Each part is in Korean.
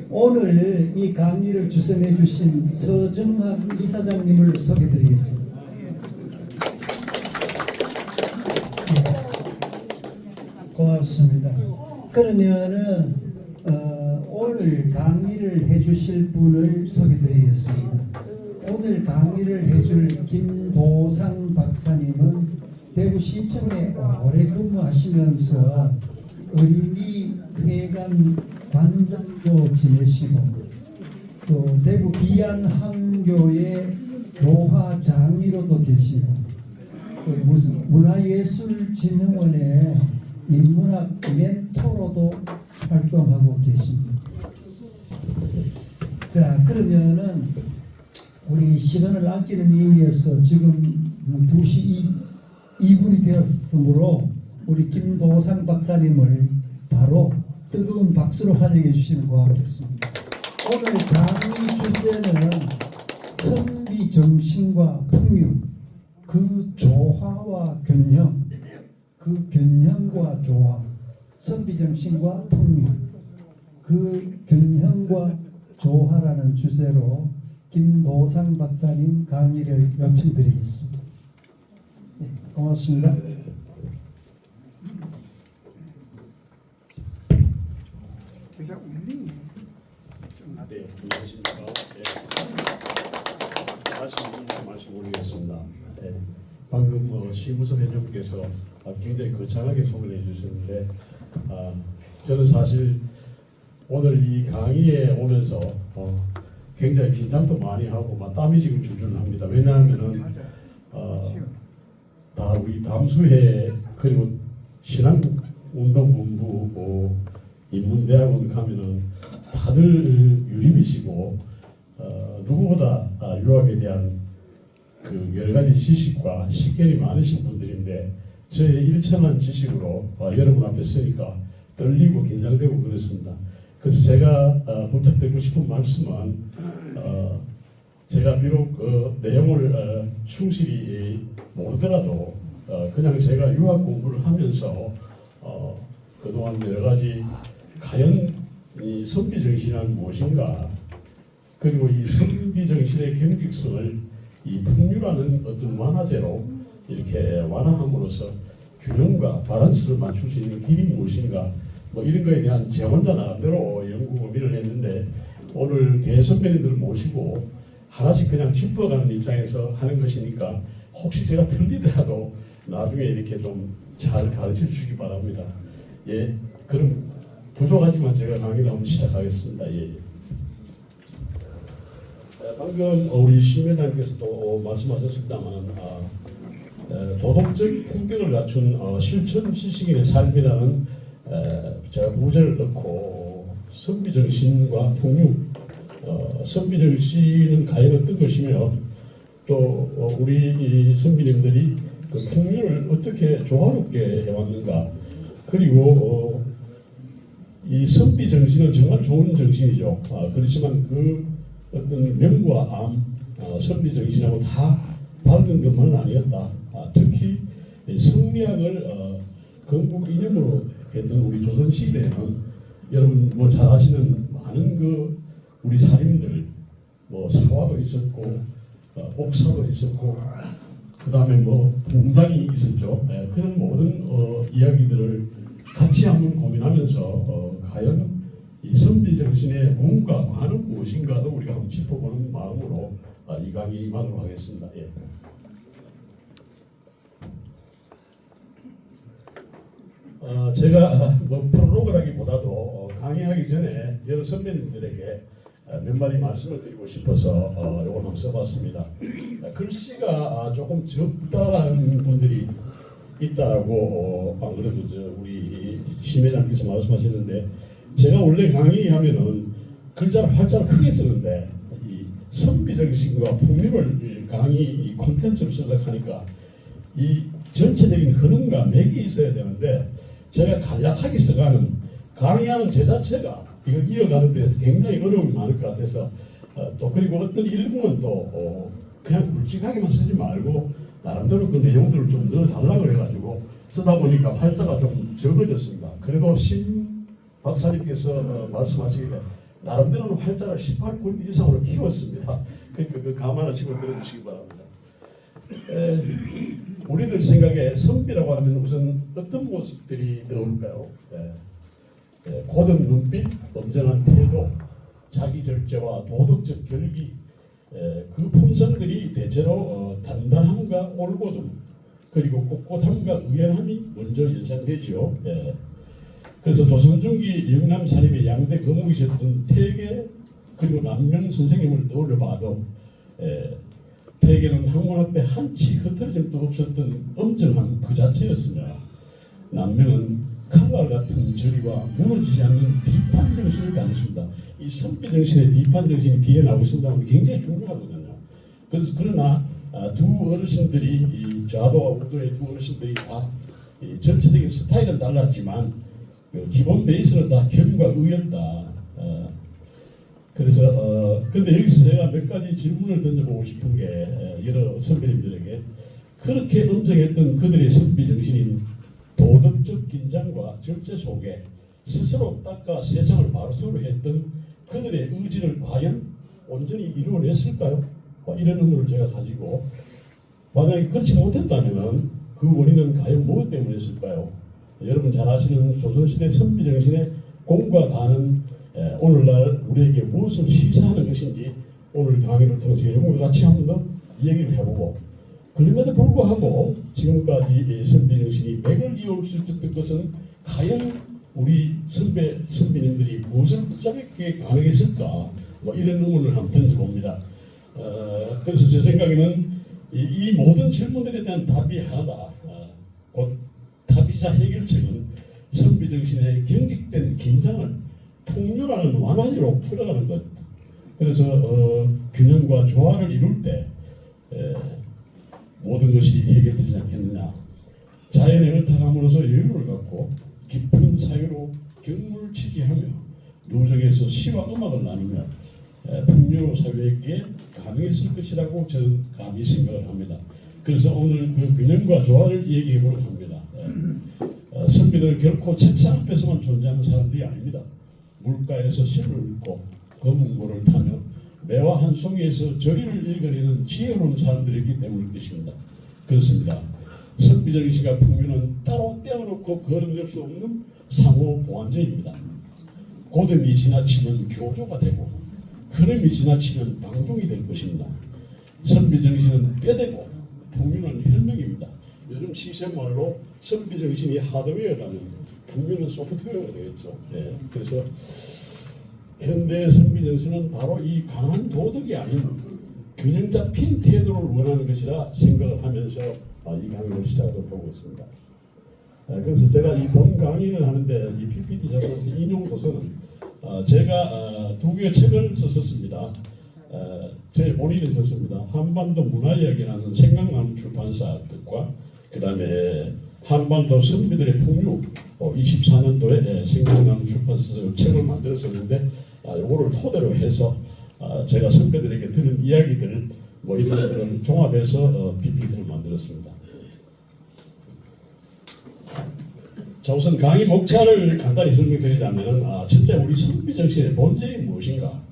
오늘 이 강의를 주선해 주신 서정학 이사장님을 소개해 드리겠습니다. 고맙습니다. 그러면은 오늘 강의를 해주실 분을 소개해 드리겠습니다. 오늘 강의를 해줄 김도상 박사님은 대구시청에 오래 근무하시면서 어린이 회관 관장도 지내시고 또 대구 비안항교의 교화 장로도 계시고 문화예술진흥원의 인문학 멘토로도 활동하고 계십니다. 자, 그러면은 우리 시간을 아끼는 의미에서 지금 2시 2분이 되었으므로 우리 김도상 박사님을 바로 뜨거운 박수로 환영해 주시면 고맙겠습니다. 오늘 강의 주제는 선비 정신과 풍류, 그 조화와 균형, 그 균형과 조화, 선비 정신과 풍류, 그 균형과 조화라는 주제로 김도상 박사님 강의를 요청드리겠습니다. 네, 고맙습니다. 네, 안녕하십니까. 다시 말씀 올리겠습니다. 네, 방금 시무섭 회장님께서 굉장히 거창하게 소개를 해주셨는데, 저는 사실 오늘 이 강의에 오면서 굉장히 긴장도 많이 하고 막 땀이 지금 줄줄 납니다. 왜냐하면은 다 우리 담수회 그리고 신한국운동본부 인문대학원 가면은 다들 유림이시고 누구보다 유학에 대한 그 여러 가지 지식과 식견이 많으신 분들인데 저의 일천한 지식으로 여러분 앞에 서니까 떨리고 긴장되고 그렇습니다. 그래서 제가 부탁드리고 싶은 말씀은 제가 비록 그 내용을 충실히 모르더라도 그냥 제가 유학 공부를 하면서 그동안 여러 가지 과연 이 선비정신이란 무엇인가, 그리고 이 선비정신의 경직성을 이 풍류라는 어떤 완화제로 이렇게 완화함으로써 균형과 바란스를 맞출 수 있는 길이 무엇인가, 뭐 이런 거에 대한 제 혼자 나름대로 연구 고민을 했는데, 오늘 대선배님들을 모시고 하나씩 그냥 짚어가는 입장에서 하는 것이니까 혹시 제가 틀리더라도 나중에 이렇게 좀 잘 가르쳐 주시기 바랍니다. 예, 그럼 부족하지만 제가 강의를 한번 시작하겠습니다. 예. 방금 우리 심회장님께서도 말씀하셨습니다만 도덕적 품격을 갖춘 실천 지식인의 삶이라는 제가 부제를 넣고 선비정신과 풍류, 선비정신은 과연 어떤 것이며 또 우리 선비님들이 그 풍류를 어떻게 조화롭게 해왔는가, 그리고 이 선비정신은 정말 좋은 정신이죠. 그렇지만 그 어떤 명과 암, 선비정신하고 다 밝은 것만은 아니었다. 특히 성리학을 건국 이념으로 했던 우리 조선시대에는 여러분 뭐 잘 아시는 많은 그 우리 사림들, 뭐 사화도 있었고 옥사도 있었고 그 다음에 뭐 붕당이 있었죠. 그런 모든 이야기들을 같이 한번 고민하면서 과연 이 선비정신의 공과 과는 무엇인가도 우리가 한번 짚어보는 마음으로 이 강의 임하도록 하겠습니다. 예. 제가 뭐 프롤로그라기보다도 강의하기 전에 여러 선배님들에게 몇 마디 말씀을 드리고 싶어서 이걸 한번 써봤습니다. 글씨가 조금 적다라는 분들이 있다라고 안 그래도 우리 심회장께서 말씀하셨는데, 제가 원래 강의하면은 글자를 활자를 크게 쓰는데 이 선비정신과 풍류를 강의 콘텐츠로 생각하니까 이 전체적인 흐름과 맥이 있어야 되는데 제가 간략하게 써가는 강의하는 제 자체가 이걸 이어가는 데서 굉장히 어려움이 많을 것 같아서 또 그리고 어떤 일부는 또 그냥 굵직하게만 쓰지 말고 나름대로 그 내용들을 좀 넣어달라고 해가지고 쓰다 보니까 활자가 좀 적어졌습니다. 그래도 신 박사님께서 말씀하시기를 나름대로는 활자를 18포인트 이상으로 키웠습니다. 그러니까 그 감안하시고 들어주시기 바랍니다. 우리들 생각에 선비라고 하면 우선 어떤 모습들이 떠올까요? 고든 눈빛, 엄정한 태도, 자기 절제와 도덕적 결기, 그 품성들이 대체로 단단함과 올곧음, 그리고 꼿꼿함과 의연함이 먼저 연상되지요. 그래서 조선 중기 영남 사립의 양대 거목이셨던 태계 그리고 남명 선생님을 떠올려봐도 태계는 학문 앞에 한치 흐트러짐도 없었던 엄정한 그 자체였으며 남명은 칼날 같은 저리와 무너지지 않는 비판 정신을 가졌습니다. 이 선비 정신의 비판 정신이 뒤에 나오고 있습니다만 굉장히 중요하거든요. 그래서 그러나 두 어르신들이 이 좌도와 우도의 두 어르신들이 다 전체적인 스타일은 달랐지만 그 기본 베이스는 다 겸과 의였다. 그래서 근데 여기서 제가 몇 가지 질문을 던져보고 싶은 게 여러 선배님들에게 그렇게 엄정했던 그들의 선비 정신인 도덕적 긴장과 절제 속에 스스로 닦아 세상을 바로서로 했던 그들의 의지를 과연 온전히 이루어냈을까요? 이런 의문을 제가 가지고 만약에 그렇지 못했다면 그 원인은 과연 무엇 때문이었을까요? 여러분 잘 아시는 조선시대 선비 정신의 공과 가는 오늘날 우리에게 무엇을 시사하는 것인지 오늘 강의를 통해서 여러분과 같이 한번 더 얘기를 해보고 그럼에도 불구하고 지금까지 선비 정신이 맥을 이을 수 있었던 것은 과연 우리 선비님들이 무엇을 붙잡게 가능했을까 이런 의문을 한번 던져봅니다. 그래서 제 생각에는 이 모든 질문들에 대한 답이 하나다. 곧 답이자 해결책은 선비 정신의 경직된 긴장을 풍요라는 완화제로 풀어가는 것. 그래서 균형과 조화를 이룰 때 모든 것이 해결되지 않겠느냐. 자연의 의탁함으로써 여유를 갖고 깊은 사유로 경물치기하며 누적에서 시와 음악을 나누며 풍요 사회에게 가능했을 것이라고 저는 감히 생각을 합니다. 그래서 오늘 그 균형과 조화를 얘기해 보려고 합니다. 선비들 결코 책상 앞에서만 존재하는 사람들이 아닙니다. 물가에서 시를 읽고 검은고를 타며 매화 한 송이에서 저리를 읽어내는 지혜로운 사람들이기 때문일 것입니다. 그렇습니다. 선비정신과 풍요는 따로 떼어놓고 거론될 수 없는 상호 보완제입니다. 고등이 지나치면 교조가 되고 흐름이 지나치면 방종이 될 것입니다. 선비정신은 뼈대고 풍요는 혈명입니다. 요즘 시세말로 선비정신이 하드웨어라면 풍요는 소프트웨어가 되겠죠. 그래서 현대 선비정신은 바로 이 강한 도덕이 아닌 균형 잡힌 태도를 원하는 것이라 생각을 하면서 이 강의를 시작하도록 하고 있습니다. 그래서 제가 이 본 강의를 하는데 이 PPT 작업에서 인용 도서는 제가 두 개의 책을 썼습니다. 제 본인이 썼습니다. 한반도 문화이야기라는 생각나는 출판사 뜻과 그 다음에 한반도 선비들의 풍류 24년도에 생각나는 출판사에서 책을 만들었었는데 요거를 토대로 해서 제가 선배들에게 들은 이야기들 이런 것들을 종합해서 PPT를 만들었습니다. 자, 우선 강의 목차를 간단히 설명드리자면 첫째 우리 선비 정신의 본질이 무엇인가?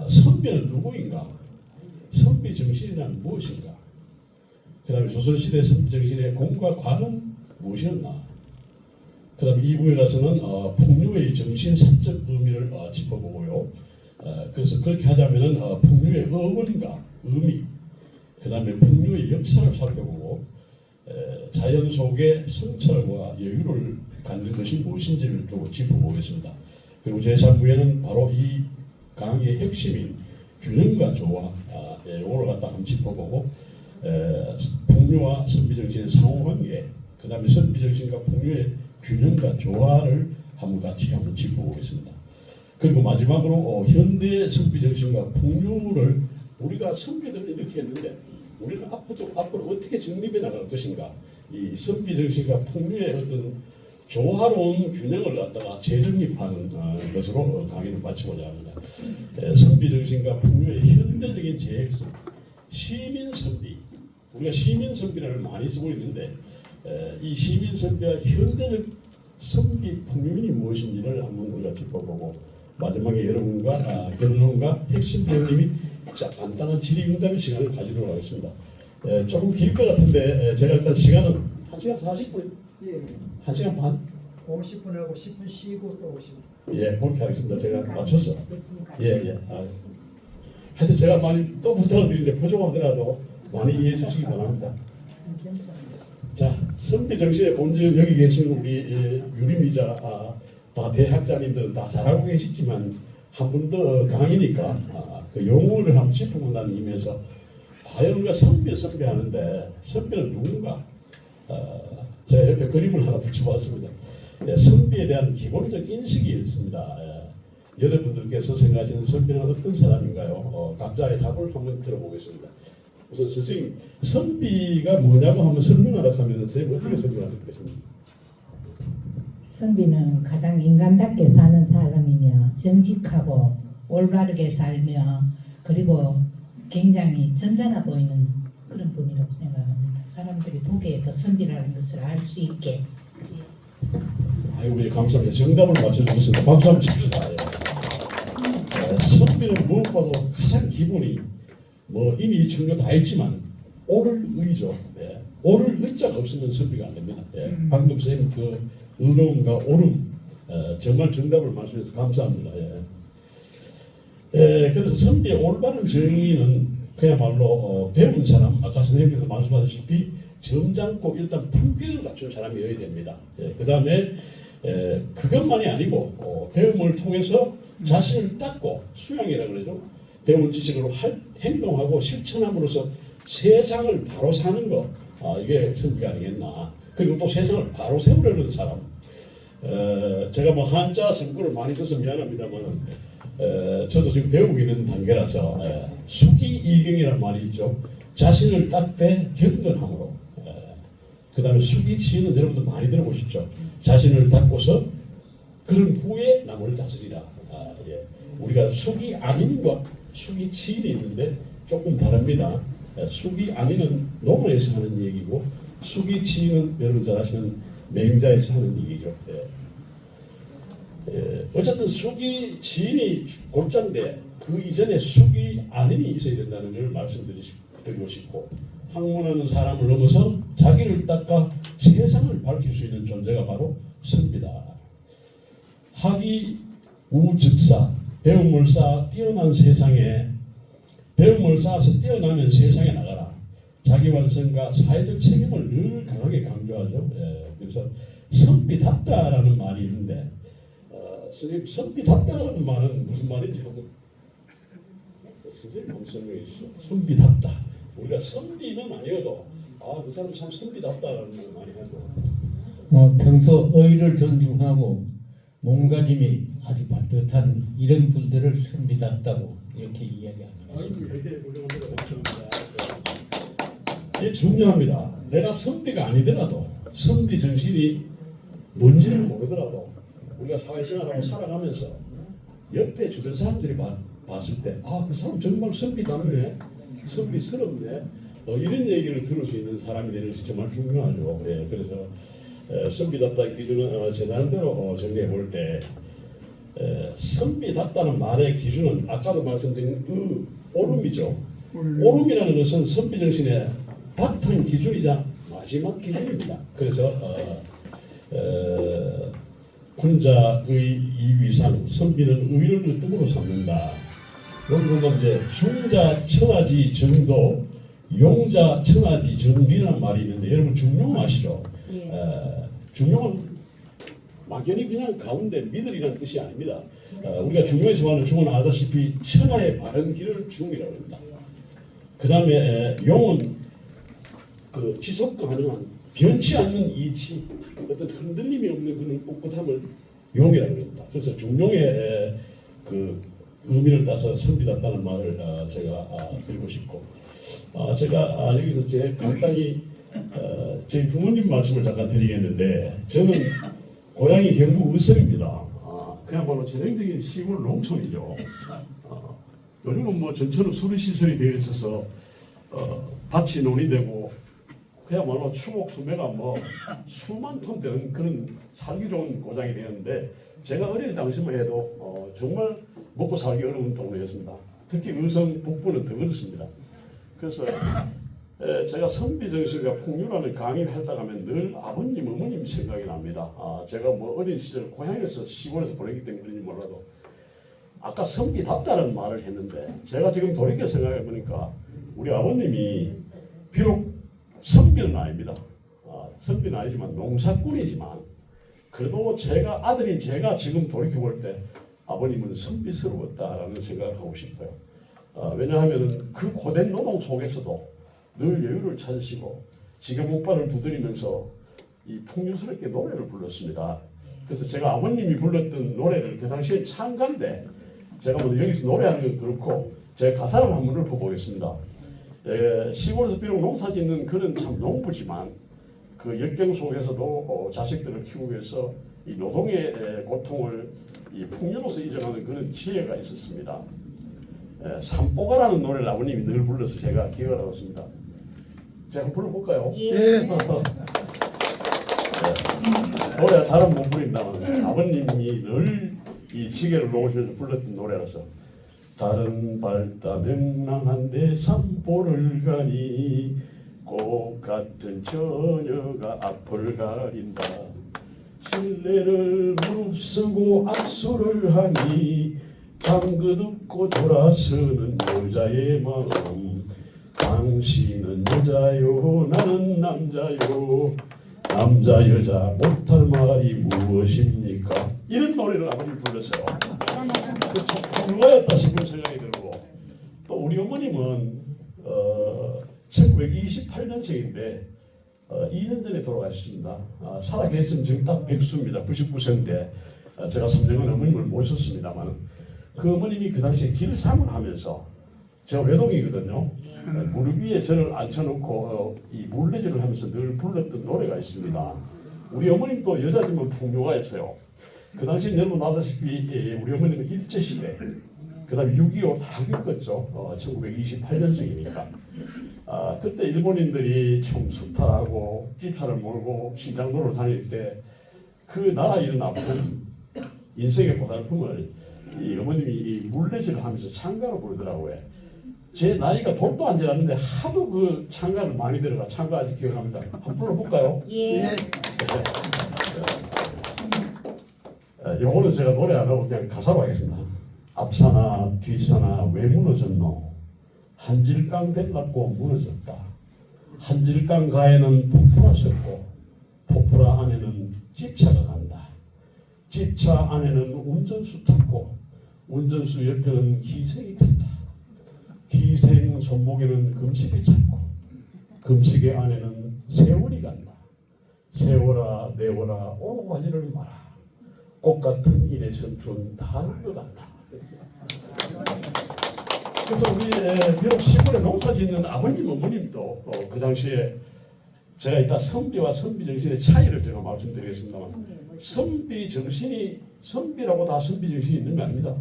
선비는 누구인가? 선비 정신이란 무엇인가? 그 다음에 조선시대 선비 정신의 공과 과는 무엇이었나? 그 다음에 2부에 가서는 풍류의 정신사적 의미를 짚어보고요. 그래서 그렇게 하자면은 풍류의 어원과 의미, 그 다음에 풍류의 역사를 살펴보고 자연 속의 성찰과 여유를 갖는 것이 무엇인지를 좀 짚어보겠습니다. 그리고 제3부에는 바로 이 강의의 핵심인 균형과 조화, 이거를 갖다 한번 짚어보고 풍류와 선비정신의 상호관계, 그 다음에 선비정신과 풍류의 균형과 조화를 같이 한번 짚어보겠습니다. 그리고 마지막으로 현대 선비정신과 풍류를 우리가 선비들은 이렇게 했는데 우리는 앞으로 어떻게 정립해 나갈 것인가? 이 선비정신과 풍류의 어떤 조화로운 균형을 갖다가 재정립하는 것으로 강의를 마치고자 합니다. 선비정신과 풍류의 현대적인 재해석, 시민선비, 우리가 시민선비라는 말 많이 쓰고 있는데 이 시민선비와 현대적 선비 풍류인이 무엇인지를 한번 우리가 짚어보고 마지막에 여러분과 결론과 핵심 배우님이 간단한 질의응답의 시간을 가지도록 하겠습니다. 조금 길 것 같은데 제가 일단 시간은 1시간 40분, 예, 1시간 반? 50분하고 10분 쉬고 또 50분. 예, 그렇게 하겠습니다. 제가 맞춰서. 예. 하여튼 제가 많이 또 부탁을 드리는데 부족하더라도 많이 이해해 주시기 바랍니다. 자, 선비 정신의 본질 여기 계신 우리 유림이자 다 대학자님들은 다 잘 알고 계시지만 한 분 더 강의니까 그 용어를 한번 짚어본다는 의미에서 과연 우리가 선비 하는데 선비는 누군가? 제가 옆에 그림을 하나 붙여봤습니다. 선비에 대한 기본적 인식이 있습니다. 여러분들께서 생각하시는 선비는 어떤 사람인가요? 각자의 답을 한번 들어보겠습니다. 우선 선생님, 선비가 뭐냐고 한번 설명하라고 하면 선생님 어떻게 설명하실 것입니까? 선비는 가장 인간답게 사는 사람이며 정직하고 올바르게 살며 그리고 굉장히 점잖아 보이는 그런 분이라고 생각합니다. 사람들이 보기에도 선비라는 것을 알 수 있게. 아이고, 예, 감사합니다. 정답을 맞춰주셨습니다. 박수 한번 칩시다. 선비는 무엇보다도 가장 기본이 이미 중요 다 했지만 옳을 의죠. 옳을 의자가 없으면 선비가 안 됩니다. 방금 선생님 그 의로움과 옳음 정말 정답을 말씀해서 감사합니다. 그래서 선비의 올바른 정의는 그야말로 배운 사람, 아까 선생님께서 말씀하셨다시피 점잖고 일단 품격을 갖춘 사람이어야 됩니다. 그 다음에 그것만이 아니고 배움을 통해서 자신을 닦고 수양이라고 그러죠. 배운 지식으로 행동하고 실천함으로써 세상을 바로 사는 것, 이게 선비가 아니겠나. 그리고 또 세상을 바로 세우려는 사람. 제가 뭐 한자 성구를 많이 써서 미안합니다만 저도 지금 배우고 있는 단계라서 수기이경이라는 말이 있죠. 자신을 닦되 경건함으로. 그 다음에 수기치는 여러분들 많이 들어보셨죠. 자신을 닦고서 그런 후에 남을 다스리라. 우리가 수기 아닌과 수기 치인이 있는데 조금 다릅니다. 수기 아닌은 노무에서 하는 얘기고 수기 치인은 여러분 잘 아시는 맹자에서 하는 얘기죠. 어쨌든 수기 지인이 골자인데 그 이전에 수기 아닌이 있어야 된다는 걸 말씀드리고 싶고 학문하는 사람을 넘어서 자기를 닦아 세상을 밝힐 수 있는 존재가 바로 선비다. 학이 우즉사 배움을 쌓아 뛰어난 세상에 배움을 쌓아서 뛰어나면 세상에 나가라. 자기 완성과 사회적 책임을 늘 강하게 강조하죠. 그래서 선비답다라는 말이 있는데 선생님 선비답다라는 말은 무슨 말인지 한번 선생님 한번 설명해 주시죠. 선비답다. 우리가 선비는 아니어도 그 사람 참 선비답다라는 말 많이 하죠. 평소 의를 존중하고 몸가짐이 아주 반듯한 이런 분들을 선비답다고 이렇게 이야기합니다. 이게 중요합니다. 내가 선비가 아니더라도 선비 정신이 뭔지를 모르더라도 우리가 사회생활하고 살아가면서 옆에 주변 사람들이 봤을 때 그 사람 정말 선비답네, 선비스럽네, 이런 얘기를 들을 수 있는 사람이 되는 것이 정말 중요하죠. 그래서 선비답다 기준은 제 나름대로 정리해 볼 때 선비답다는 말의 기준은 아까도 말씀드린 옳음이죠. 옳음이라는 것은 선비 정신의 바탕 기준이자 마지막 기준입니다. 그래서 군자의 이위상 선비는 의를 뜻으로 삼는다. 여기 보면 이제 중자 천하지 정도, 용자 천하지 정리라는 말이 있는데 여러분 중용 아시죠? 중용은 막연히 그냥 가운데 미들이라는 뜻이 아닙니다. 우리가 중용에서 말하는 중은 아다시피 천하의 바른 길을 중이라고 합니다. 그 다음에 용은 그 지속 가능한 변치 않는 이치, 어떤 흔들림이 없는 그런 꿋꿋함을 용이라고 합니다. 그래서 중용의 그 의미를 따서 선비답다는 말을 제가 드리고 싶고 제가 여기서 제 간단히 제 부모님 말씀을 잠깐 드리겠는데 저는 고향이 경북 의성입니다. 그야말로 전형적인 시골 농촌이죠. 요즘은 뭐 전처럼 수리시설이 되어 있어서 밭이 논이 되고 그야말로 추곡 수매가 뭐 수만 톤 되는 그런 살기 좋은 고장이 되었는데 제가 어릴 당시만 해도 정말 먹고 살기 어려운 동네였습니다. 특히 의성 북부는 더 그렇습니다. 그래서 제가 선비정신과 풍류라는 강의를 했다 하면 늘 아버님, 어머님 생각이 납니다. 제가 뭐 어린 시절 고향에서 시골에서 보냈기 때문인지 몰라도 아까 선비답다는 말을 했는데 제가 지금 돌이켜 생각해 보니까 우리 아버님이 비록 선비는 아닙니다. 선비는 아니지만 농사꾼이지만 그래도 제가 아들인 제가 지금 돌이켜 볼 때 아버님은 선비스러웠다라는 생각을 하고 싶어요. 왜냐하면 그 고된 노동 속에서도 늘 여유를 찾으시고 지금 목발을 두드리면서 이 풍요스럽게 노래를 불렀습니다. 그래서 제가 아버님이 불렀던 노래를 그 당시에 창가인데 제가 뭐 여기서 노래하는 건 그렇고 제가 가사를 한번 읊어보겠습니다. 시골에서 비록 농사 짓는 그런 참 농부지만 그 역경 속에서도 자식들을 키우기 위해서 이 노동의 고통을 이 풍요로서 잊어가는 그런 지혜가 있었습니다. 산보가라는 노래를 아버님이 늘 불러서 제가 기억을 하고 있습니다. 제가 한번 불러볼까요? 예. 노래 잘은 못 부린다만 아버님이 늘 이 지게를 놓으셔서 불렀던 노래라서 다른 발다 명랑한데 산보를 가니 꽃 같은 처녀가 앞을 가린다 신뢰를 무릅쓰고 악수를 하니 방긋 웃고 돌아서는 여자의 마음 당신은 여자요 나는 남자요 남자 여자 못할 말이 무엇입니까? 이런 노래를 아버님이 불렀어요. 참 누가였다 싶은 생각이 들고 또 우리 어머님은 1928년생인데 2년 전에 돌아가셨습니다. 살아 계시면 지금 딱 백수입니다. 99세인데 제가 3년간 어머님을 모셨습니다만 그 어머님이 그 당시에 길상을 하면서 제가 외동이거든요. 무릎 위에 저를 앉혀놓고 이 물레질을 하면서 늘 불렀던 노래가 있습니다. 우리 어머님도 여자지만 풍요가 있어요. 그 당시 여러분 아다시피 우리 어머님은 일제시대 그 다음에 6.25 다 겪었죠. 1928년생이니까 그때 일본인들이 참 수탈하고 집차를 몰고 신장도를 다닐 때 그 나라 이런 아픔 인생의 고달픔을 이 어머님이 이 물레질을 하면서 창가로 부르더라고요. 제 나이가 돌도 안 지났는데 하도 그 창가를 많이 들어가 창가 아직 기억합니다. 한번 불러볼까요? 예. 요거는 제가 노래 안 하고 그냥 가사로 하겠습니다. 앞사나 뒷사나 왜 무너졌노? 한질강 뱃납고 무너졌다. 한질강 가에는 폭포라 섰고 폭포라 안에는 집차가 간다. 집차 안에는 운전수 탔고 운전수 옆에는 기생이 탔다. 기생 손목에는 금식이 찼고 금식의 안에는 세월이 간다. 세월아 내월아 오고 가지를 마라. 꽃 같은 일의 전투는 다 늙어간다. 그래서 우리 비록 시골에 농사 짓는 아버님 어머님도 그 당시에 제가 이따 선비와 선비정신의 차이를 제가 말씀드리겠습니다만 선비정신이 선비라고 다 선비정신이 있는 게 아닙니다.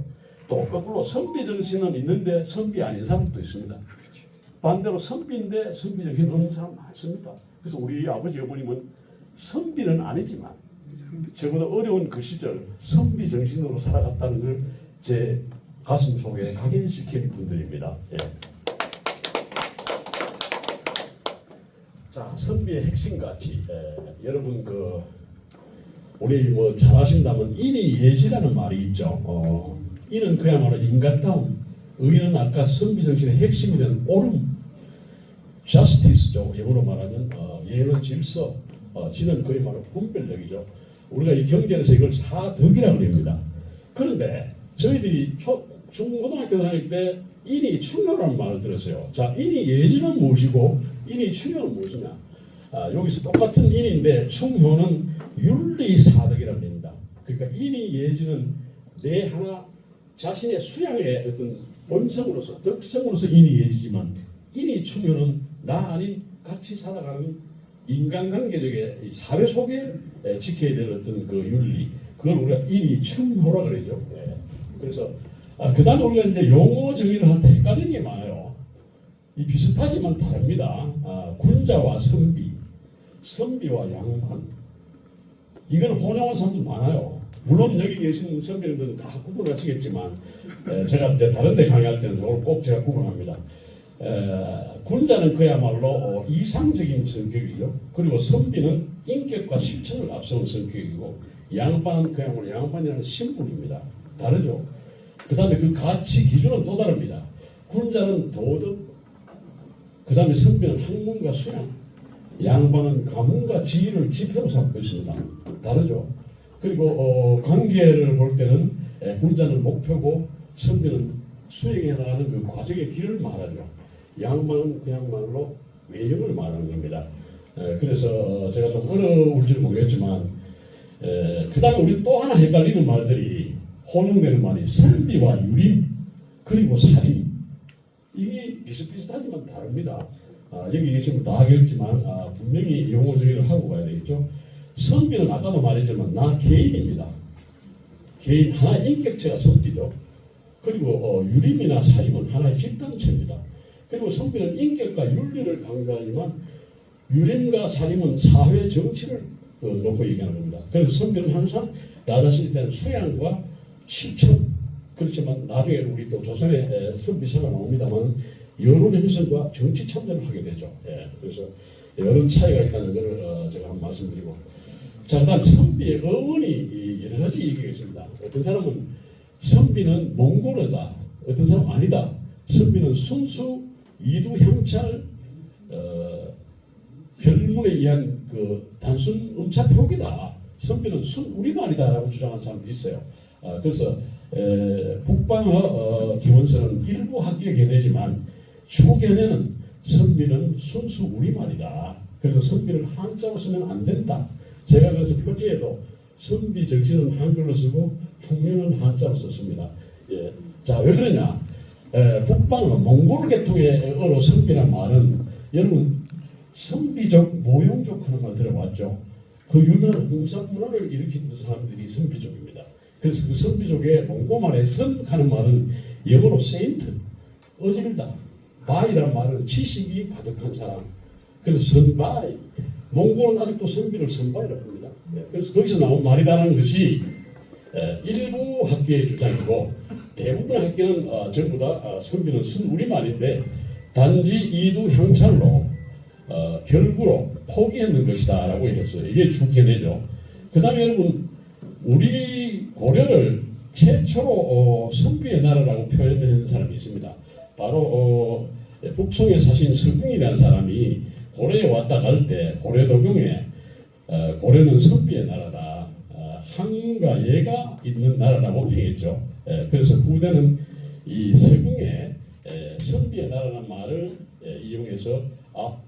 또 거꾸로 선비정신은 있는데 선비 아닌 사람도 있습니다. 반대로 선비인데 선비정신 없는 사람 많습니다. 그래서 우리 아버지 어머님은 선비는 아니지만 저보다 어려운 그 시절 선비정신으로 살아갔다는 걸 제 가슴 속에 각인시킨 분들입니다. 예. 자, 선비의 핵심같이 여러분 그 우리 뭐 잘 아신다면 인이 예지라는 말이 있죠. 이는 그야말로 인간다움, 의는 아까 선비정신의 핵심이 된 옳음, justice죠. 영어로 말하면 예는 질서, 지는 그야말로 분별력이죠. 우리가 이 경전에서 이걸 사덕이라고 합니다. 그런데 저희들이 중고등학교 다닐 때 인이 충효라는 말을 들었어요. 자, 인이 예지는 무엇이고 인이 충효는 무엇이냐? 여기서 똑같은 인인데 충효는 윤리사덕이라고 합니다. 그러니까 인이 예지는 내 하나 자신의 수양의 어떤 본성으로서 덕성으로서 인이 예지지만 인이 충효는 나 아닌 같이 살아가는 인간관계적인 사회 속에 지켜야 될 어떤 그 윤리 그걸 우리가 인이 충효라 그러죠. 그래서 그 다음에 우리가 이제 용어 정의를 할 때 헷갈리는 게 많아요. 이 비슷하지만 다릅니다. 군자와 선비 선비와 양반. 이건 혼용한 사람도 많아요. 물론 여기 계신 선배님들은 다 구분하시겠지만 제가 이제 다른 데 강의할 때는 이걸 꼭 제가 구분합니다. 군자는 그야말로 이상적인 성격이죠. 그리고 선비는 인격과 실천을 앞세운 성격이고 양반은 그야말로 양반이라는 신분입니다. 다르죠. 그 다음에 그 가치 기준은 또 다릅니다. 군자는 도덕, 그 다음에 선비는 학문과 수양, 양반은 가문과 지위를 지표로 삼고 있습니다. 다르죠. 그리고 관계를 볼 때는 군자는 목표고 선비는 수행해 나가는 그 과정의 길을 말하죠. 양반은 그야말로 외형을 말하는 겁니다. 그래서 제가 좀 어려울지는 모르겠지만 그 다음에 우리 또 하나 헷갈리는 말들이 혼용되는 말이 선비와 유림 그리고 살인 이게 비슷비슷하지만 다릅니다. 여기 계신 분 다 하겠지만 분명히 용어 정의를 하고 가야 되겠죠. 선비는 아까도 말했지만 나 개인입니다. 개인 하나의 인격체가 선비죠. 그리고 유림이나 살인은 하나의 집단체입니다. 그리고 선비는 인격과 윤리를 강조하지만 유림과 살인은 사회 정치를 놓고 얘기하는 겁니다. 그래서 선비는 항상 나 자신에 대한 수양과 실천 그렇지만 나중에 우리 또 조선의 선비사가 나옵니다만 여론 형성과 정치 참여를 하게 되죠. 그래서 여러 차이가 있다는 것을 제가 한번 말씀드리고 자 그다음 선비의 어원이 여러 가지 얘기가 있습니다. 어떤 사람은 선비는 몽골어다. 어떤 사람은 아니다. 선비는 순수 이두향찰 결문에 의한 그 단순 음차 표기다. 선비는 우리말이다라고 주장하는 사람도 있어요. 그래서 북방어 기원서는 일부 학계 견해지만 주 견해는 선비는 순수 우리말이다. 그래서 선비를 한자로 쓰면 안 된다. 제가 그래서 표지에도 선비 정신은 한글로 쓰고 통명은 한자로 썼습니다. 자, 왜 그러냐? 북방어 몽골 계통의 어로 선비란 말은 여러분 선비족, 모용족 하는 말 들어봤죠? 그 유명한 홍산 문화를 일으킨 사람들이 선비족입니다. 그래서 그 선비족의 몽고말에 선 하는 말은 영어로 세인트, 어질다. 바이란 말은 지식이 가득한 사람. 그래서 선바이. 몽골은 아직도 선비를 선바이라고 합니다. 그래서 거기서 나온 말이라는 것이 일부 학계의 주장이고 대부분 학계는 전부 다 선비는 순우리말인데 단지 이두향찰로 결구로 포기했는 것이다 라고 했어요. 이게 주견해죠. 그 다음에 여러분 우리 고려를 최초로 선비의 나라라고 표현하는 사람이 있습니다. 바로 북송에 사신 서궁이라는 사람이 고려에 왔다 갈 때 고려도경에 고려는 선비의 나라다. 항과 예가 있는 나라라고 평했죠. 그래서 후대는 이 서궁에 선비의 나라라는 말을 이용해서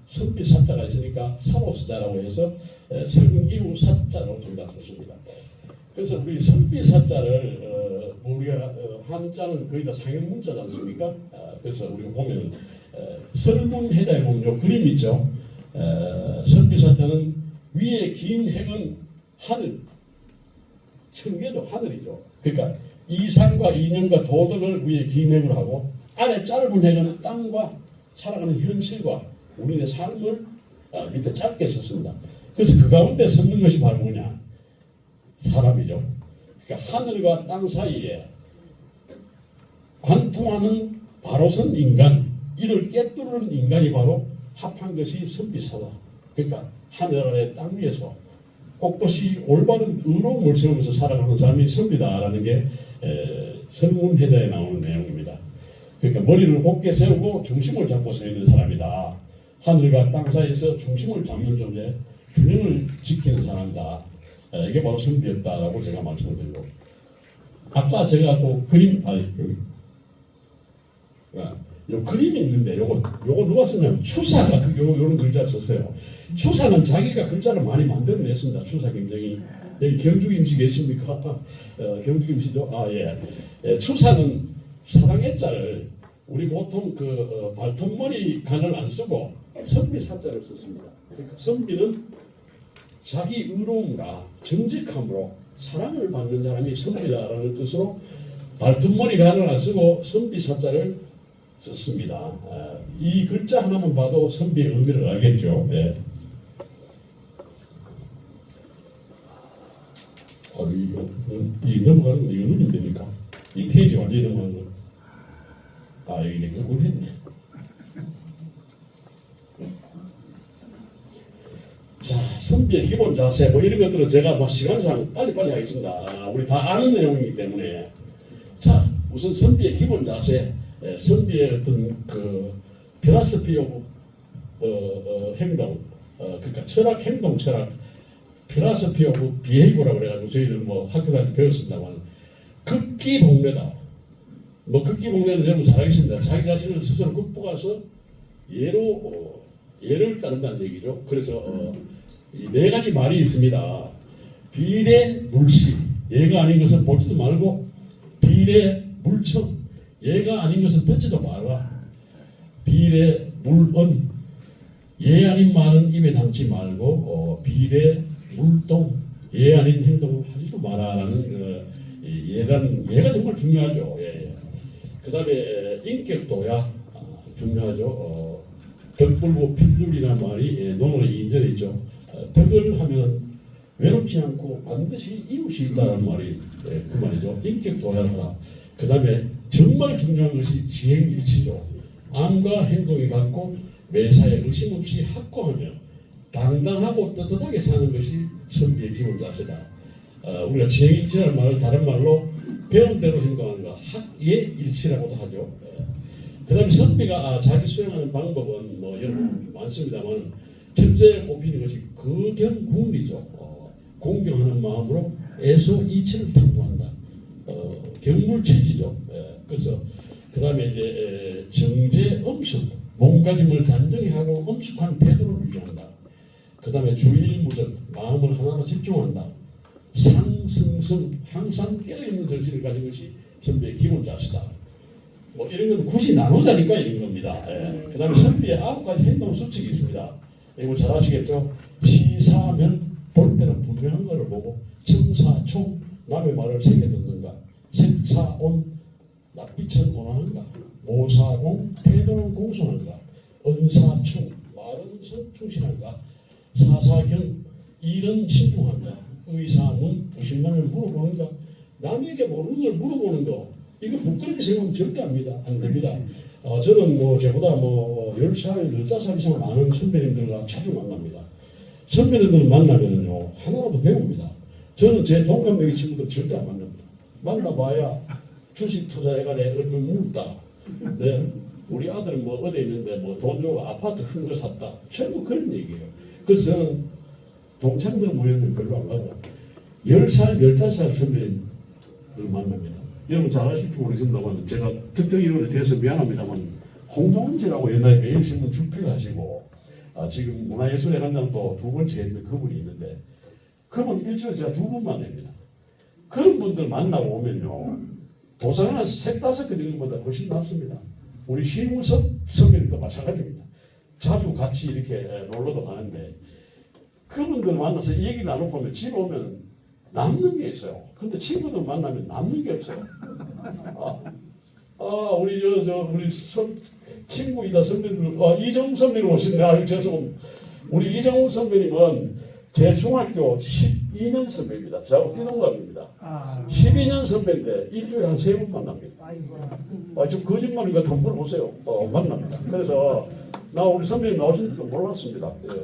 선비 사자가 있으니까 사로 쓰자라고 해서 서궁 이후 사자로 둘 다 썼습니다. 그래서 우리 선비 사자를 우리가 한자는 거의 다 상형 문자지 않습니까? 그래서 우리가 보면 설문해자에 보면 요 그림 있죠. 선비 사자는 위에 긴 핵은 하늘, 천계죠, 하늘이죠. 그러니까 이상과 이념과 도덕을 위에 긴 핵으로 하고 아래 짧은 핵은 땅과 살아가는 현실과 우리의 삶을 밑에 짧게 썼습니다. 그래서 그 가운데 섰는 것이 바로 뭐냐? 사람이죠. 그러니까 하늘과 땅 사이에 관통하는 바로선 인간, 이를 깨뚫는 인간이 바로 합한 것이 선비사다. 그러니까 하늘 아래 땅 위에서 꼿꼿이 올바른 의로움을 세우면서 살아가는 사람이 선비다라는 게 설문해자에 나오는 내용입니다. 그러니까 머리를 곧게 세우고 중심을 잡고 서 있는 사람이다. 하늘과 땅 사이에서 중심을 잡는 존재, 균형을 지키는 사람이다. 이게 바로 선비였다라고 제가 말씀을 드리고 아까 제가 또 그림 요 그림이 있는데 요거 누가 썼냐면 추사가 요런 글자를 썼어요. 추사는 자기가 글자를 많이 만들어냈습니다. 추사 굉장히 여기 경주김씨 계십니까? 경주김씨죠? 추사는 사랑의 자를 우리 보통 그 발톱머리 간을 안 쓰고 선비 사자를 썼습니다. 그러니까 선비는 자기 의로움과 정직함으로 사랑을 받는 사람이 선비다라는 뜻으로 발톱머리 간을 안 쓰고 선비 사자를 썼습니다. 이 글자 하나만 봐도 선비의 의미를 알겠죠. 이 넘어가는 거 이거 누르면 됩니까? 이 페이지 완전히 넘어가는 거. 아 이게 그걸 했네. 자, 선비의 기본 자세 뭐 이런 것들은 제가 뭐 시간상 빨리빨리 하겠습니다. 우리 다 아는 내용이기 때문에. 자, 우선 선비의 기본 자세, 선비의 어떤 그 필라스피 오브 행동, 그러니까 철학, 행동 철학, 필라스피 오브 비헤이브라고 그래가지고 저희들 뭐 학교 다닐 때 배웠습니다만 극기 복례다. 뭐 극기 복례는 여러분 잘 알겠습니다. 자기 자신을 스스로 극복해서 예를 따른다는 얘기죠. 그래서 이 네 가지 말이 있습니다. 비례 물시, 예가 아닌 것은 보지도 말고, 비례 물청, 예가 아닌 것은 듣지도 말라. 비례 물언, 예 아닌 말은 입에 담지 말고, 비례 물동, 예 아닌 행동을 하지도 마라라는 예가 정말 중요하죠. 예. 그 다음에 인격도야 중요하죠. 덕불고 필률이라는 말이 논어의 인전에 있죠. 덕을 하면 외롭지 않고 반드시 이웃이 있다는 말이 그 말이죠. 인격 도야를 하라. 그 다음에 정말 중요한 것이 지행일치죠. 암과 행동이 같고 매사에 의심 없이 확고하며 당당하고 떳떳하게 사는 것이 선비의 기본 자세다. 우리가 지행일치라는 말을 다른 말로 배운 대로 행동하는 거 학예일치라고도 하죠. 그 다음에 선비가 자기 수행하는 방법은 뭐 여러 많습니다만 첫째 꼽히는 것이 극경궁리죠. 공경하는 마음으로 애소 이치를 탐구한다. 경물치지죠. 그래서 그 다음에 이제 정제 엄숙, 몸가짐을 단정히 하고 엄숙한 태도를 유지한다. 그 다음에 주일무적, 마음을 하나로 집중한다. 상승성, 항상 깨어있는 정신을 가진 것이 선비의 기본 자세다. 뭐 이런 건 굳이 나누자니까 이런 겁니다. 그 다음에 선비의 9가지 행동 수칙이 있습니다. 이거 잘 아시겠죠? 치사면 볼 때는 분명한 것을 보고, 청사총 남의 말을 새겨 듣는가, 색사온 낯빛은 온화한가, 모사공 태도는 공손한가, 은사충 말은 성충실한가, 사사경 일은 신중한가, 의사문 의심만을 물어보는가, 남에게 모르는 걸 물어보는 거 이거 부끄럽게 생각하면 절대 안 됩니다. 저는 뭐 저보다 뭐 10살, 15살 이상 많은 선배님들과 자주 만납니다. 선배님들 만나면요 하나라도 배웁니다. 저는 제 동갑내기 친구들 절대 안 만납니다. 만나봐야 주식 투자해가 내 얼굴 묻다. 네, 우리 아들은 뭐 어디 있는데 뭐 돈 주고 아파트 큰 거 샀다. 전부 그런 얘기예요. 그래서 저는 동창들 모여는 별로 안 가고 10살, 15살 선배님들 만납니다. 여러분 잘 아실지 모르겠습니다만 제가 특정 인물에 대해서 미안합니다만 홍종원지라고 옛날에 매일신문 주필을 하시고 지금 문화예술의 관장 또 2번째 했는 그분이 있는데 그분 일주일에 제가 2번 만납니다. 그런 분들 만나고 오면요 도서관에서 3-5개 정도보다 훨씬 낫습니다. 우리 신우섭 선배님도 마찬가지입니다. 자주 같이 이렇게 놀러도 가는데 그분들 만나서 얘기를 나누고 오면 집에 오면 남는 게 있어요. 근데 친구들 만나면 남는 게 없어요. 우리 우리 친구이다 선배님, 이정우 선배님 오시네. 죄송합니다. 우리 이정우 선배님은 제 중학교 12년 선배입니다. 저하고 띠동갑입니다. 12년 선배인데 일주일에 한 3번 만납니다. 좀 거짓말인가 한번 물어보세요. 만납니다. 그래서 나 우리 선배님 나오신 줄도 몰랐습니다. 예.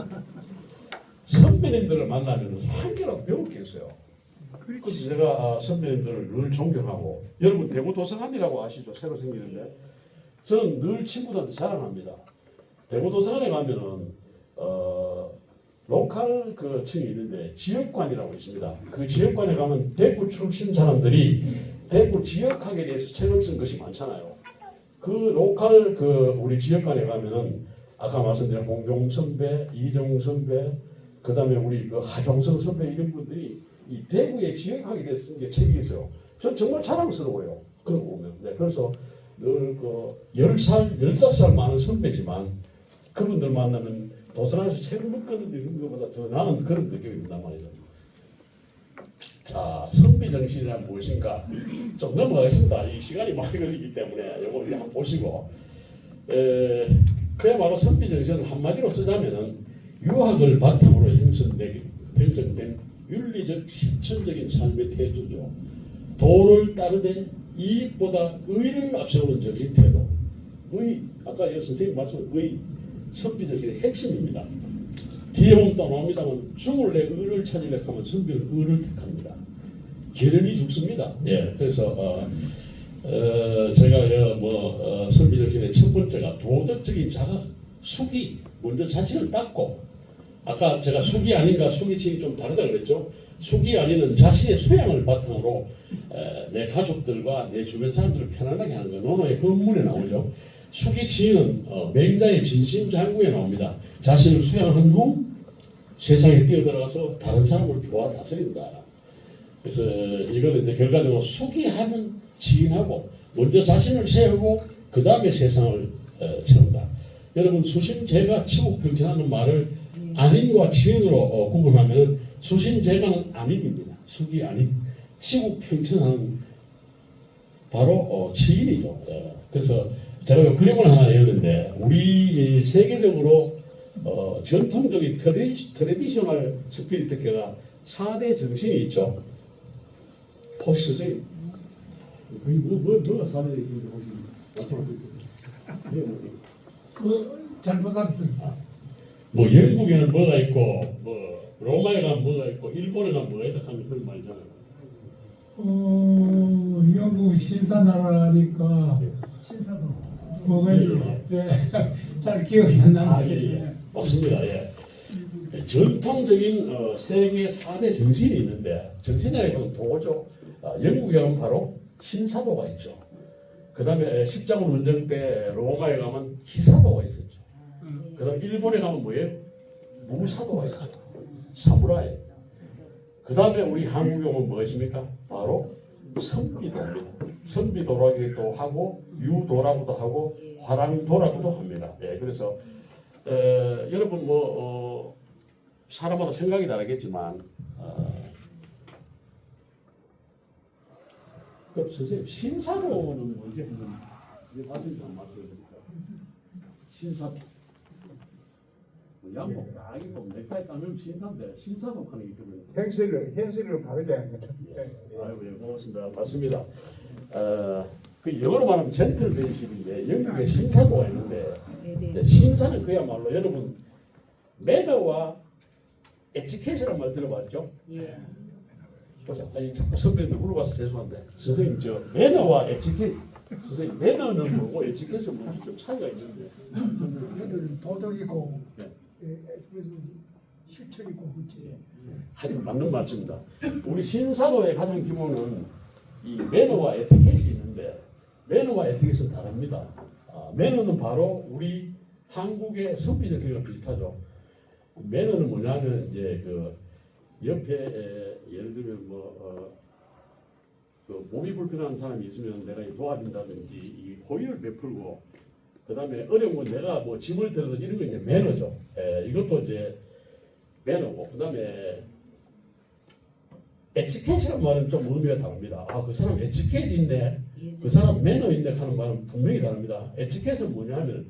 선배님들을 만나면 한 개라도 배울 게 있어요. 그래서 제가 선배님들을 늘 존경하고 여러분 대구 도서관이라고 아시죠? 새로 생기는데 저는 늘 친구들한테 자랑합니다. 대구 도서관에 가면은 로컬 그 층이 있는데 지역관이라고 있습니다. 그 지역관에 가면 대구 출신 사람들이 대구 지역학에 대해서 책을 쓴 것이 많잖아요. 그 로컬 그 우리 지역관에 가면은 아까 말씀드린 공종 선배, 이정 선배, 그 다음에 우리 그 하종성 선배 이런 분들이 이 대구의 지역학에 대해서 쓴 게 책이 있어요. 전 정말 자랑스러워요. 그런 거 보면. 네, 그래서 늘 그 10살, 15살 많은 선배지만 그분들 만나면 도서관에서 책을 묶었는데 이런 것보다 더 나은 그런 느낌이 든단 말이죠. 자, 선비 정신이란 무엇인가? 좀 넘어가겠습니다. 이 시간이 많이 걸리기 때문에 이거 한번 보시고 그야말로 선비 정신을 한마디로 쓰자면은 유학을 바탕으로 형성된 윤리적 실천적인 삶의 태도죠. 도를 따르되 이익보다 의를 앞세우는 정신 태도. 의, 아까 선생님 말씀한 의 선비정신의 핵심입니다. 뒤에 보면 또 나옵니다만 죽을 내 의를 찾으려고 하면 선비는 의를 택합니다. 계련이 죽습니다. 예, 그래서 제가 선비정신의 첫 번째가 도덕적인 자각, 숙이 먼저 자신을 닦고, 아까 제가 숙이 아닌가 숙이칭이 좀 다르다 그랬죠. 숙이 아니는 자신의 수양을 바탕으로 내 가족들과 내 주변 사람들을 편안하게 하는 거 논어의 근문에 나오죠. 숙이칭은 맹자의 진심장구에 나옵니다. 자신을 수양한 후 세상에 뛰어들어가서 다른 사람을 도와 다스린다. 그래서 이거는 이제 결과적으로 숙이하면 지인하고 먼저 자신을 세우고 그 다음에 세상을 채운다. 여러분 수심제가 치국평천하는 말을 안인과 지인으로 구분하면 수심제가는 안인입니다. 숙이 아닌 치국평천하는 바로 지인이죠. 그래서 제가 그림을 하나 내었는데 우리 세계적으로 전통적인 트레디셔널 스피리트계가 4대 정신이 있죠. 보시죠. 뭐가 4대 정신인지 잘못 알았어. 뭐 영국에는 뭐가 있고 뭐 로마에 가면 뭐가 있고 일본에 가면 뭐가 있다 하는 그런 말이잖아요. 영국 신사나라니까 신사도. 뭐가 있네. 잘 기억이 안 나는데. 예. 맞습니다. 예. 전통적인 세계 4대 정신이 있는데 정신이라는 건 도죠. 영국에 가면 바로 신사도가 있죠. 그 다음에 십자군 원정 때 로마에 가면 기사도가 있었죠. 그 다음에 일본에 가면 뭐예요? 무사도가 있었죠. 사무라이. 그 다음에 우리 한국에 오면 무엇입니까? 바로 선비도입니다. 선비도라기도 하고 유도라고도 하고 화랑도라고도 합니다. 예, 그래서 여러분 사람마다 생각이 다르겠지만 그럼 선생님 신사도는 뭔지 한번 말씀 좀 말씀해주세요. 신사도 양복 딱 입고 넥타이 따면 신사인데 신사도 하는 게 그러면 현실을 가르쳐야 합니다. 아이고 예, 고맙습니다. 맞습니다. 그 영어로 말하면 젠틀맨십인데 영국에 신사도가 있는데 신사는 그야말로 여러분 매너와 에티켓이라는 말 들어봤죠? 예. 보자, 자꾸 선배님들 물어봐서 죄송한데 선생님 저 매너와 에티켓 선생님 매너는 뭐고 에티켓은 뭐지 좀 차이가 있는데 매너는 도덕이고 네. 실천이고 그렇지. 하여튼 맞는 말씀입니다. 우리 신사도의 가장 기본은 이 매너와 에티켓이 있는데 매너와 에티켓은 다릅니다. 매너는 바로 우리 한국의 선비적 기가 비슷하죠. 매너는 뭐냐면 이제 그 옆에 예를 들면 그 몸이 불편한 사람이 있으면 내가 도와준다든지 이 호의를 베풀고 그 다음에 어려운 건 내가 뭐 짐을 들어서 이런 거 이제 매너죠. 이것도 이제 매너고 그 다음에 에티켓이라는 말은 좀 의미가 다릅니다. 그 사람 에티켓인데 그 사람 매너인데 하는 말은 분명히 다릅니다. 에티켓은 뭐냐면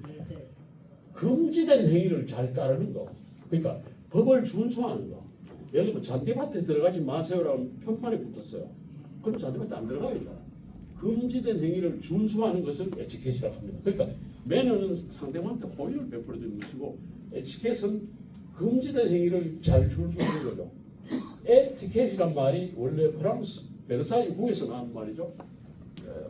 금지된 행위를 잘 따르는 거. 그러니까 법을 준수하는 거. 예를 들면 잔디밭에 들어가지 마세요라고 편판에 붙었어요. 그럼 잔디밭에 안 들어가니까. 금지된 행위를 준수하는 것을 에티켓이라고 합니다. 그러니까 매너는 상대방한테 호의를 베풀어 주는 것이고 에티켓은 금지된 행위를 잘 준수하는 거죠. 에티켓이란 말이 원래 프랑스 베르사유 궁에서 나온 말이죠.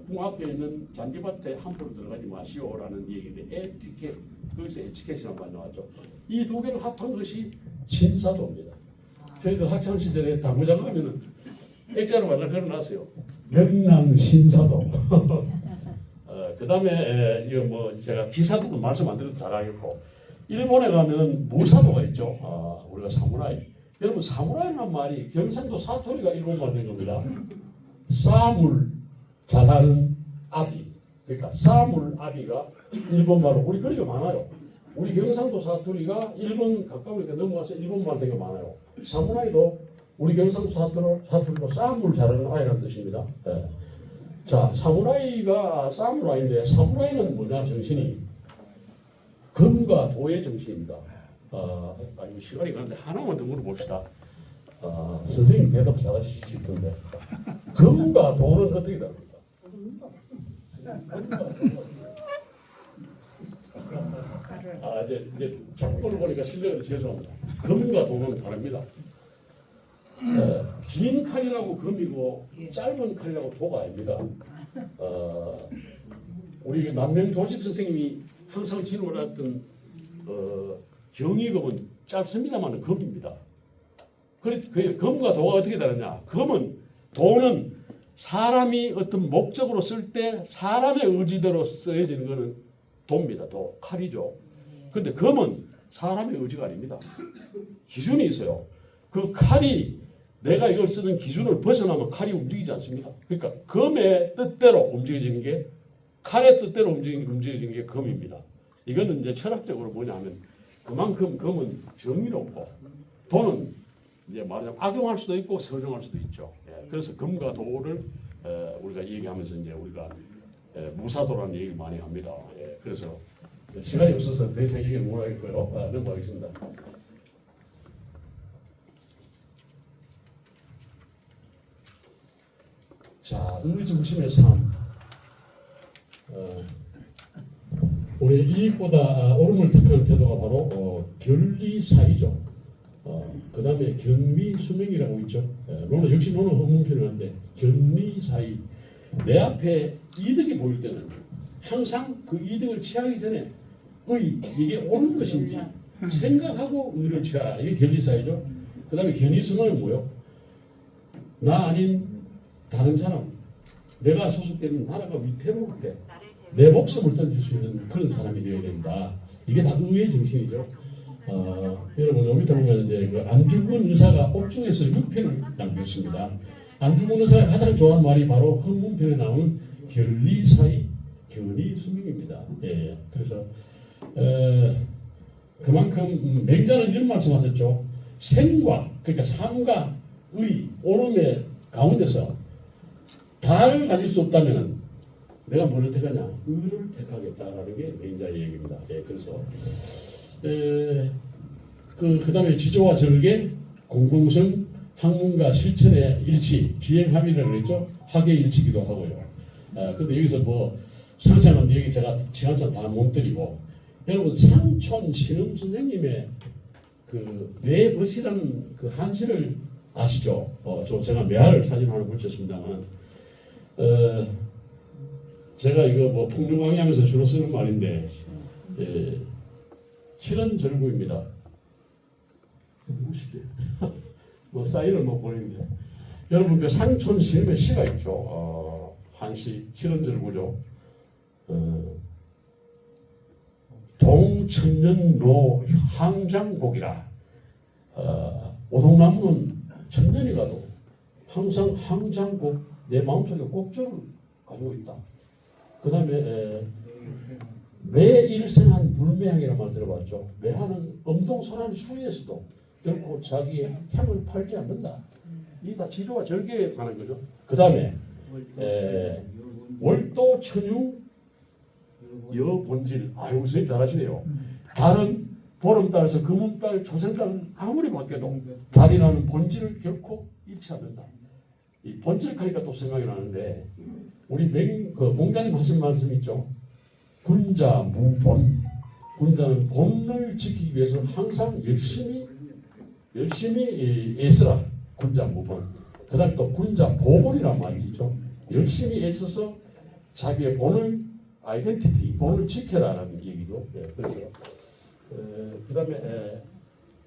궁 앞에 있는 잔디밭에 함부로 들어가지 마시오라는 얘기인데 에티켓, 거기서 에티켓이란 말이 나왔죠. 이 두 개를 합한 것이 신사도입니다. 저희들 학창 시절에 당구장 가면은 액자로 말을 걸어놨어요. 명랑신사도. 그 다음에 이거 뭐 제가 기사도도 말씀 안 드려도 잘 알겠고 일본에 가면 무사도가 있죠. 우리가 사무라이. 여러분 사무라이라는 말이 경상도 사투리가 일본말 된 겁니다. 싸물 잘하는 아비. 그러니까 싸물 아비가 일본말로 우리 그런 게 많아요. 우리 경상도 사투리가 일본 가까우니까 넘어가서 일본말 되게 많아요. 사무라이도 우리 경상도 사투리로 싸움을 잘하는 아이라는 뜻입니다. 네. 자, 사무라이가 사무라이인데 사무라이는 뭐냐 정신이 금과 도의 정신입니다. 이거 시간이 가는데 하나만 더 물어봅시다. 선생님 대답 잘하시실 텐데 금과 돈은 어떻게 다릅니까? 아 이제 작품을 보니까 실례가 죄송합니다. 금과 돈은 다릅니다. 긴 칼이라고 금이고 짧은 칼이라고 도가 아닙니다. 우리 남명조식 선생님이 항상 지노했던 경위금은 짧습니다만 금입니다. 그 금과 도가 어떻게 다르냐? 금은 돈은 사람이 어떤 목적으로 쓸 때 사람의 의지대로 쓰여지는 것은 도입니다. 도 칼이죠. 그런데 금은 사람의 의지가 아닙니다. 기준이 있어요. 그 칼이 내가 이걸 쓰는 기준을 벗어나면 칼이 움직이지 않습니다. 그러니까 금의 뜻대로 움직여지는 게 칼의 뜻대로 움직여지는 게 금입니다. 이거는 이제 철학적으로 뭐냐면 그만큼 금은 정의롭고 돈은 이제 말하자면 악용할 수도 있고 선용할 수도 있죠. 그래서 금과 도를 우리가 얘기하면서 이제 우리가 무사도라는 얘기를 많이 합니다. 그래서 시간이 없어서 더 이상 얘기를 못 하겠고요. 넘어가겠습니다. 자, 의중심의 삶. 우리 이익보다 옳음을 택하는 태도가 바로 결리사의죠. 그 다음에 견미수명이라고 있죠. 너는 역시 너는 흥문편인데 견리사의. 내 앞에 이득이 보일 때는 항상 그 이득을 취하기 전에 이게 옳은 것인지 생각하고 의를 취하라. 이게 견리사의죠. 그 다음에 견리수명은 뭐요? 나 아닌 다른 사람, 내가 소속되는 나라가 위태로울 때 내 목숨을 던질 수 있는 그런 사람이 되어야 된다. 이게 다 의의 정신이죠. 여러분 여기 밑에 보면 이제 그 안중근 의사가 옥중에서 6편을 남겼습니다. 안중근 의사가 가장 좋아하는 말이 바로 흥문편에 나오는 결리사의, 견리수명입니다. 그래서 그만큼 맹자는 이런 말씀하셨죠. 생과 그러니까 삶과 의, 옳음의 가운데서 다를 가질 수 없다면 내가 뭐를 택하냐? 의를 택하겠다라는 게 맹자의 얘기입니다. 그래서 그 다음에 지조와 절개, 공공성, 학문과 실천의 일치, 지행합의라고 그랬죠. 학의 일치기도 하고요. 근데 여기서 뭐 상세한 얘기 제가 시간상 다 못 드리고 여러분 상촌 신음 선생님의 그 내벗이라는 그 한시를 아시죠? 제가 매화를 사진 하나 붙였습니다만 제가 이거 뭐 풍류강의하면서 주로 쓰는 말인데 칠언절구입니다. 무시게 뭐 사인을 못 보내는데 여러분 그 상촌 신음의 시가 있죠. 한시 칠언절구죠. 동천년노 항장곡이라 오동나무는 천년이 가도 항상 항장곡 내 마음속에 꼭지를 가지고 있다. 그 다음에 매일생한 불매향이라는 말 들어봤죠. 매화는 엄동설한 수위에서도 결코 자기의 향을 팔지 않는다. 이게 다 지조와 절개에 관한 거죠. 그 다음에 월도 천유 여본질. 아이고 선생님 잘하시네요. 달은 보름달에서 금음달, 조생달 아무리 바뀌어도 달이라는 본질을 결코 잃지 않는다. 이 본질 하니까 또 생각이 나는데 우리 몽자님 하신 말씀 있죠. 군자 무본. 군자는 본을 지키기 위해서 항상 열심히 애쓰라. 군자 무본. 그 다음에 또 군자 보본이란 말이 있죠. 열심히 애써서 자기의 본을 아이덴티티, 본을 지켜라라는 얘기죠. 그래서 그 다음에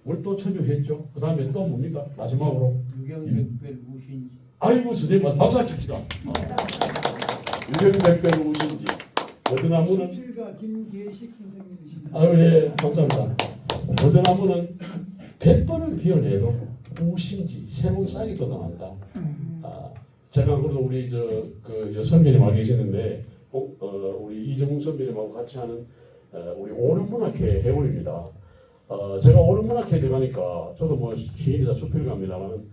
월도천유 했죠. 그 다음에 또 뭡니까? 마지막으로 유경백별 무신지. 아이고 선생님 박수 한번 칩시다. 유경백별 무신지. 버드나무는 필가 김계식 선생님이십니다. 아유 예 감사합니다. 버드나무는 100번을 비워내도 무신지 새로운 싹이 돋아난다. 제가 그래도 우리 그 여선배님 와 계시는데 우리 이정웅 선배님하고 같이 하는 우리 오륜문학회 회원입니다. 제가 오륜문학회 들어가니까 저도 뭐 시인이다 수필가입니다만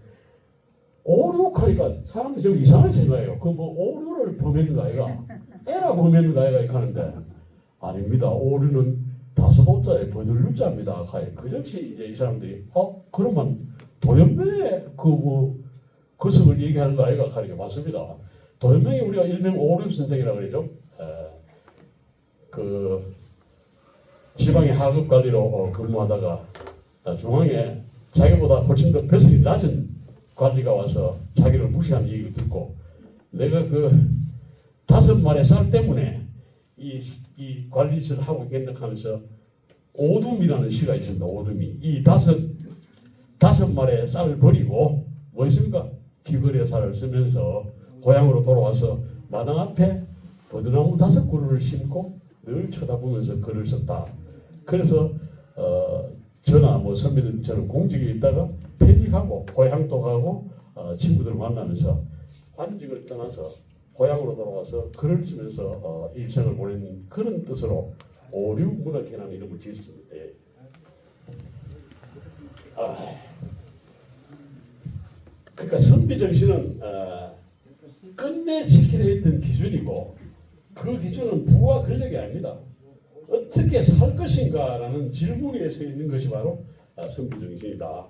오류하니까 사람들이 좀 이상하게 생각해요. 그 뭐 오류를 범했는 거 아이가? 에라 범했는 거 아이가? 이렇게 하는데 아닙니다. 오류는 다소도자에 버들류자입니다. 그 즉시 이제 이 사람들이 그러면 도연명의 그뭐 거석을 얘기하는 거 아이가 가리게 봤습니다. 도연명이 우리가 일명 오륙 선생이라고 그러죠. 그 지방의 하급 관리로 근무하다가 중앙에 자기보다 훨씬 더 벼슬이 낮은 관리가 와서 자기를 무시하는 얘기를 듣고 내가 그 5마리의 쌀 때문에 이 관리직을 하고 있겠나 하면서 오둠이라는 시가 있습니다. 오둠이 이 5마리의 쌀을 버리고 뭐 있습니까? 귀걸이의 쌀을 쓰면서 고향으로 돌아와서 마당 앞에 버드나무 5그루를 심고 늘 쳐다보면서 글을 썼다. 그래서 저나 뭐 선배들처럼 공직에 있다가 퇴직하고 고향도 가고 친구들을 만나면서 관직을 떠나서 고향으로 돌아와서 글을 쓰면서 일생을 보낸 그런 뜻으로 오륙문학회라는 이름을 지었습니다. 예. 그러니까 선비 정신은 끝내 지켜야 했던 기준이고 그 기준은 부와 권력이 아닙니다. 어떻게 살 것인가라는 질문에 서 있는 것이 바로 선비 정신이다.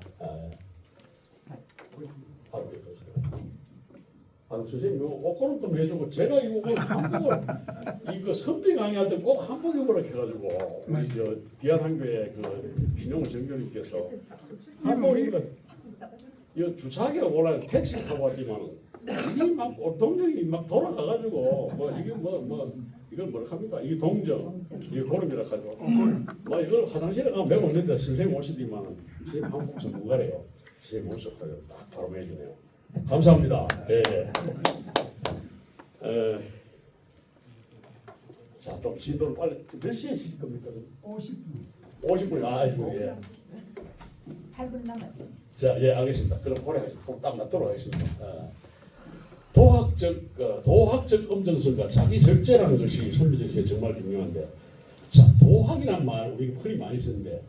선생님 옷걸음 좀 해주고 제가 이거 한복을 이거 선비 강의할 때 꼭 한복 입으라 해가지고 우리 저 비안한교회 그 신용훈 정교님께서 한복 입으라 이 주차하게 올라 택시 타고 왔지만 이게 막 동정이 막 돌아가가지고 뭐 이게 뭐 이걸 뭘 합니까? 이게 동정 이게 고름이라 하죠. 뭐 이걸 화장실에 가면 매고 있는데 선생님 오시더니만은 선생님 한복 전문가래요. 선생님 오셨다고 딱 바로 해주네요. 감사합니다. 네. 자, 좀 진도를 빨리 몇 시에 시킬 겁니까? 50분. 50분. 아, 예. 8분 남았어요. 자, 예, 알겠습니다. 그럼 고려하시고 딱 놔두도록 하겠습니다. 도학적 엄정성과 자기 절제라는 것이 선비정신에 정말 중요한데, 자, 도학이란 말 우리가 흔히 많이 쓰는데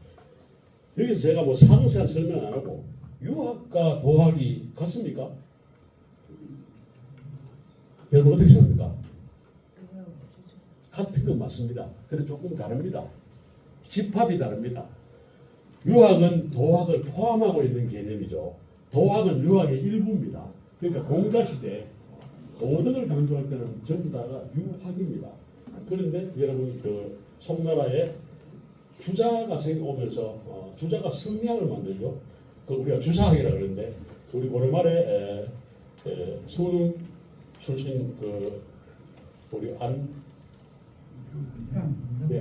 여기서 제가 뭐 상세한 설명 안 하고 유학과 도학이 같습니까? 여러분 어떻게 생각합니까? 같은 건 맞습니다. 그런데 조금 다릅니다. 집합이 다릅니다. 유학은 도학을 포함하고 있는 개념이죠. 도학은 유학의 일부입니다. 그러니까 공자시대 도덕을 강조할 때는 전부 다가 유학입니다. 그런데 여러분 그 송나라에 주자가 생겨오면서 주자가 성리학을 만들죠. 그 우리가 주사학이라고 그러는데 우리 오랜만에 수능 출신 그 우리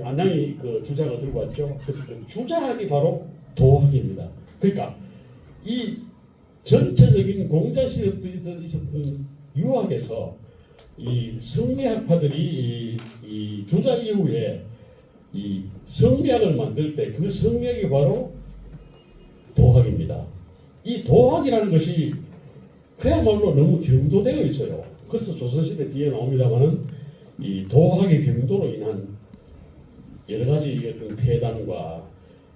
안양이 그 주자가 들고 왔죠. 그래서 그 주자학이 바로 도학입니다. 그러니까 이 전체적인 공자시대에 있었던 유학에서 이 성리학파들이 이 주자 이후에 이 성리학을 만들 때 그 성리학이 바로 도학입니다. 이 도학이라는 것이 그야말로 너무 경도되어 있어요. 그래서 조선시대 뒤에 나옵니다만은 이 도학의 경도로 인한 여러 가지 어떤 폐단과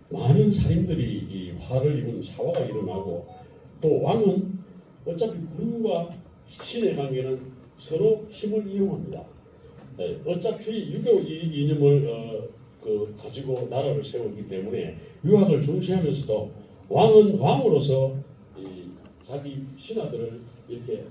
많은 살인들이 이 화를 입은 사화가 일어나고 또 왕은 어차피 군과 신의 관계는 서로 힘을 이용합니다. 어차피 유교 이념을 가지고 나라를 세웠기 때문에 유학을 중시하면서도 왕은 왕으로서 자기 신하들을 이렇게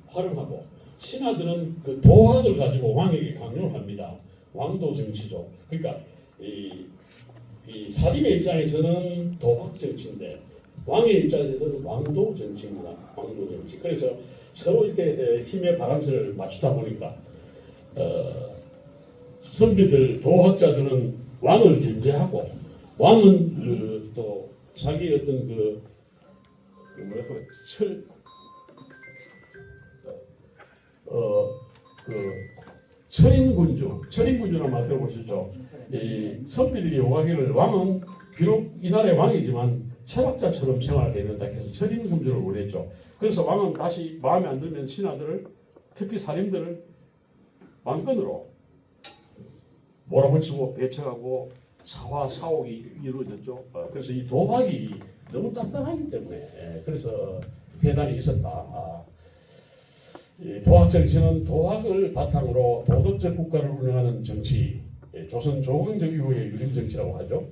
활용하고 신하들은 그 도학을 가지고 왕에게 강요를 합니다. 왕도 정치죠. 그러니까 이 사림의 입장에서는 도학 정치인데 왕의 입장에서는 왕도 정치입니다. 왕도 정치. 그래서 서로 이렇게 힘의 바란스를 맞추다 보니까 선비들 도학자들은 왕을 견제하고 왕은 또 자기 어떤 철인군주라는 말 들어보셨죠? 이 선비들이 오가기를 왕은 비록 이 나라의 왕이지만 철학자처럼 생활해야 된다 해서 철인군주를 원했죠. 그래서 왕은 다시 마음에 안 들면 신하들을 특히 살인들을 왕권으로 몰아붙이고 배척하고 사옥이 이루어졌죠. 그래서 이 도학이 너무 딱딱하기 때문에 그래서 폐단이 있었다. 도학 정치는 도학을 바탕으로 도덕적 국가를 운영하는 정치, 조선 조광적 이후의 유림 정치라고 하죠.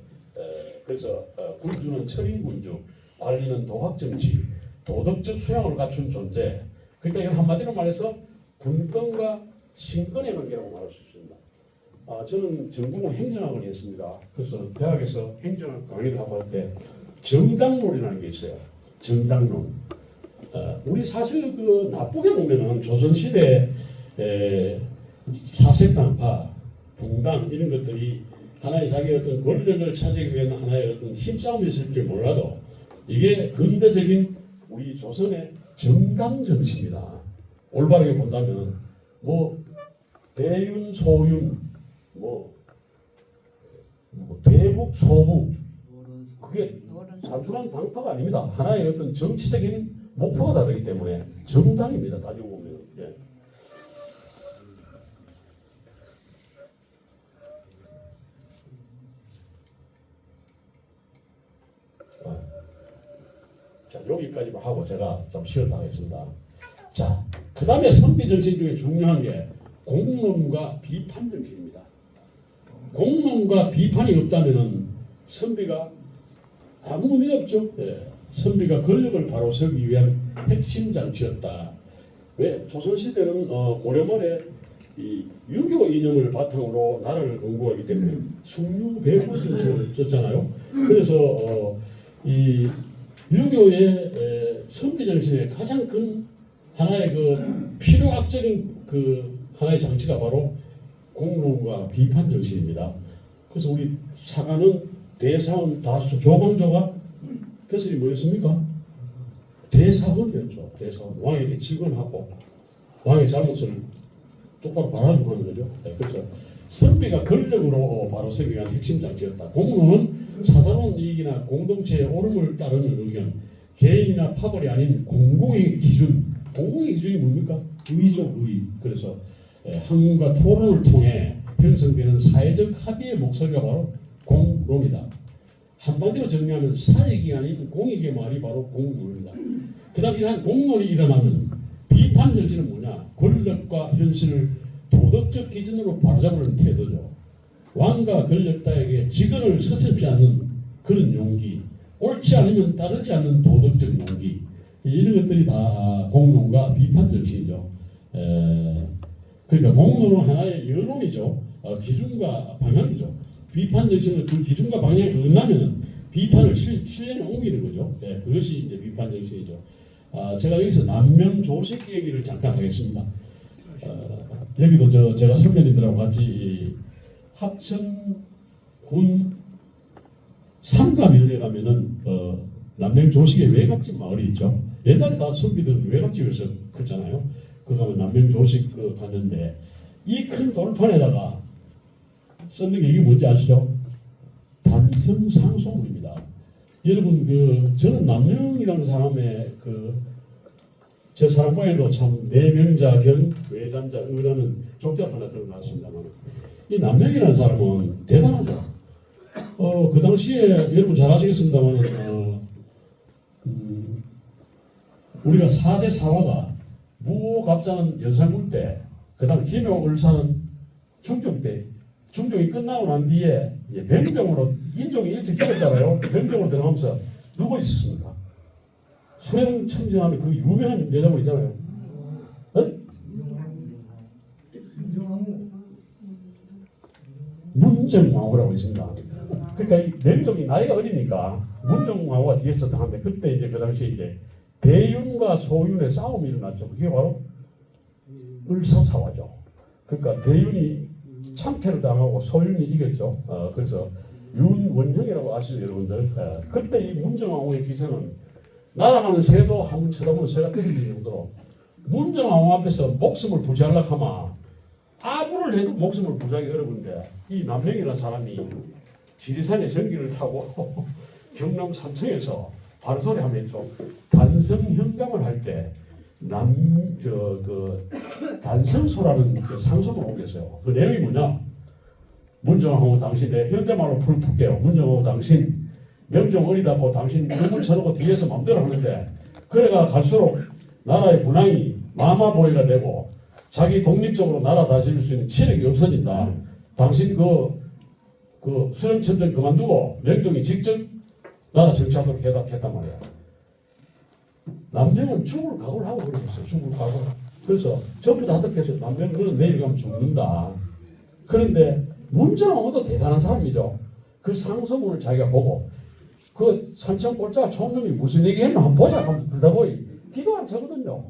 그래서 군주는 철인군주, 관리는 도학정치, 도덕적 수양을 갖춘 존재. 그러니까 이건 한마디로 말해서 군권과 신권의 관계라고 말할 수 있습니다. 저는 전공은 행정학을 했습니다. 그래서 대학에서 행정학 강의를 하고 할 때 정당론이라는 게 있어요. 정당론. 우리 사실 그 나쁘게 보면은 조선시대 사색당파, 붕당 이런 것들이 하나의 자기 어떤 권력을 차지하기 위한 하나의 어떤 힘싸움이 있을지 몰라도 이게 근대적인 우리 조선의 정당 정치입니다. 올바르게 본다면 뭐 대윤, 소윤, 뭐 대북, 소북 그게 단순한 당파가 아닙니다. 하나의 어떤 정치적인 목표가 다르기 때문에 정당입니다. 따지고 보면. 예. 자, 여기까지만 하고 제가 좀 쉬었다 하겠습니다. 자, 그 다음에 선비 정신 중에 중요한 게 공론과 비판 정신입니다. 공론과 비판이 없다면은 선비가 아무 의미가 없죠. 예. 선비가 권력을 바로 세우기 위한 핵심 장치였다. 왜? 조선시대는 고려 말에 이 유교 이념을 바탕으로 나라를 건국하기 때문에 숭유배후 정책을 썼잖아요. 그래서 이 유교의 선비 정신의 가장 큰 하나의 그 필요악적인 그 하나의 장치가 바로 공론과 비판 정신입니다. 그래서 우리 사가는 대사원 다수 조광조가 벼슬이 뭐였습니까? 대사원이었죠. 대사원. 왕에게 직언하고 왕의 잘못을 똑바로 바라보고 하는 거죠. 네, 그래서 선비가 권력으로 바로 세우기 위한 핵심 장치였다. 공론은 사사로운 이익이나 공동체의 옳음을 따르는 의견, 개인이나 파벌이 아닌 공공의 기준. 공공의 기준이 뭡니까? 의죠, 의. 그래서 학문과 토론을 통해 형성되는 사회적 합의의 목소리가 바로 공론이다. 한마디로 정리하면 사익이 아닌 공익의 말이 바로 공론이다. 그 다음 이러한 공론이 일어나면 비판 정신은 뭐냐? 권력과 현실을 도덕적 기준으로 바로잡으는 태도죠. 왕과 권력자에게 직언을 서슴지 않는 그런 용기, 옳지 않으면 따르지 않는 도덕적 용기, 이런 것들이 다 공론과 비판 정신이죠. 그러니까 공론은 하나의 여론이죠. 기준과 방향이죠. 비판 정신은 그 기준과 방향이 어긋나면 비판을 실행에 옮기는 거죠. 네, 그것이 이제 비판 정신이죠. 제가 여기서 남명조색 얘기를 잠깐 하겠습니다. 여기도 제가 선배님들하고 같이 합천군 삼가면에 가면은 남명조식의 외갓집 마을이 있죠. 옛날에 다 선비들은 외갓집에서 컸잖아요. 그 가면 남명조식 갔는데 이 큰 돌판에다가 썼는 게 이게 뭔지 아시죠? 단성상소문입니다. 여러분 저는 남명이라는 사람의 제 사랑방에도 참 내명자 견 외잔자 의라는 족작 하나 들어놨습니다만 이 남명이라는 사람은 대단하죠. 그 당시에 여러분 잘 아시겠습니다만 우리가 4대 사화가 무오갑자는 연산군 때, 그 다음 희묘을사는 중종 때, 중종이 끝나고 난 뒤에 병정으로 인종이 일찍 죽었잖아요. 병정으로 들어가면서 누구 있었습니까? 수행청정하면 그 유명한 여자분 있잖아요. 문정왕후라고 있습니다. 그러니까 이 명종이 나이가 어리니까 문정왕후가 뒤에 있었다 하는데 그때 이제 그 당시에 이제 대윤과 소윤의 싸움이 일어났죠. 그게 바로 을사사화죠. 그러니까 대윤이 참패를 당하고 소윤이 이겼죠. 그래서 윤원형이라고 아시죠, 여러분들? 그때 이 문정왕후의 기세는 날아가는 새도 한번 쳐다보면 새가 때리는 정도로 문정왕후 앞에서 목숨을 부지하려고 하면 아무를 해도 목숨을 부지하기 어려운데 이 남명이라는 사람이 지리산의 전기를 타고 경남 산청에서 발소리 하면 있죠. 단성현감을 할 때 단성소라는 그 상소문을 옮겼어요. 그 내용이 뭐냐? 문정왕후 당신 내 현대말로 풀게요. 문정왕후 당신 명종 어리다고 당신 눈물 쳐놓고 뒤에서 맘대로 하는데 그래가 갈수록 나라의 분황이 마마보이가 되고 자기 독립적으로 나라 다스릴 수 있는 체력이 없어진다. 당신 그 수령천정 그만두고 명종이 직접 나라 정치하도록 했단 말이야. 남명은 죽을 각오를 하고 그랬어. 죽을 각오. 그래서 전부 다 듣겠어. 남명은 내일 가면 죽는다. 그런데 문정호도 대단한 사람이죠. 그 상소문을 자기가 보고 그 산천골자 총놈이 무슨 얘기했나 한번 보자 하면 그러다보니 기도 안 차거든요.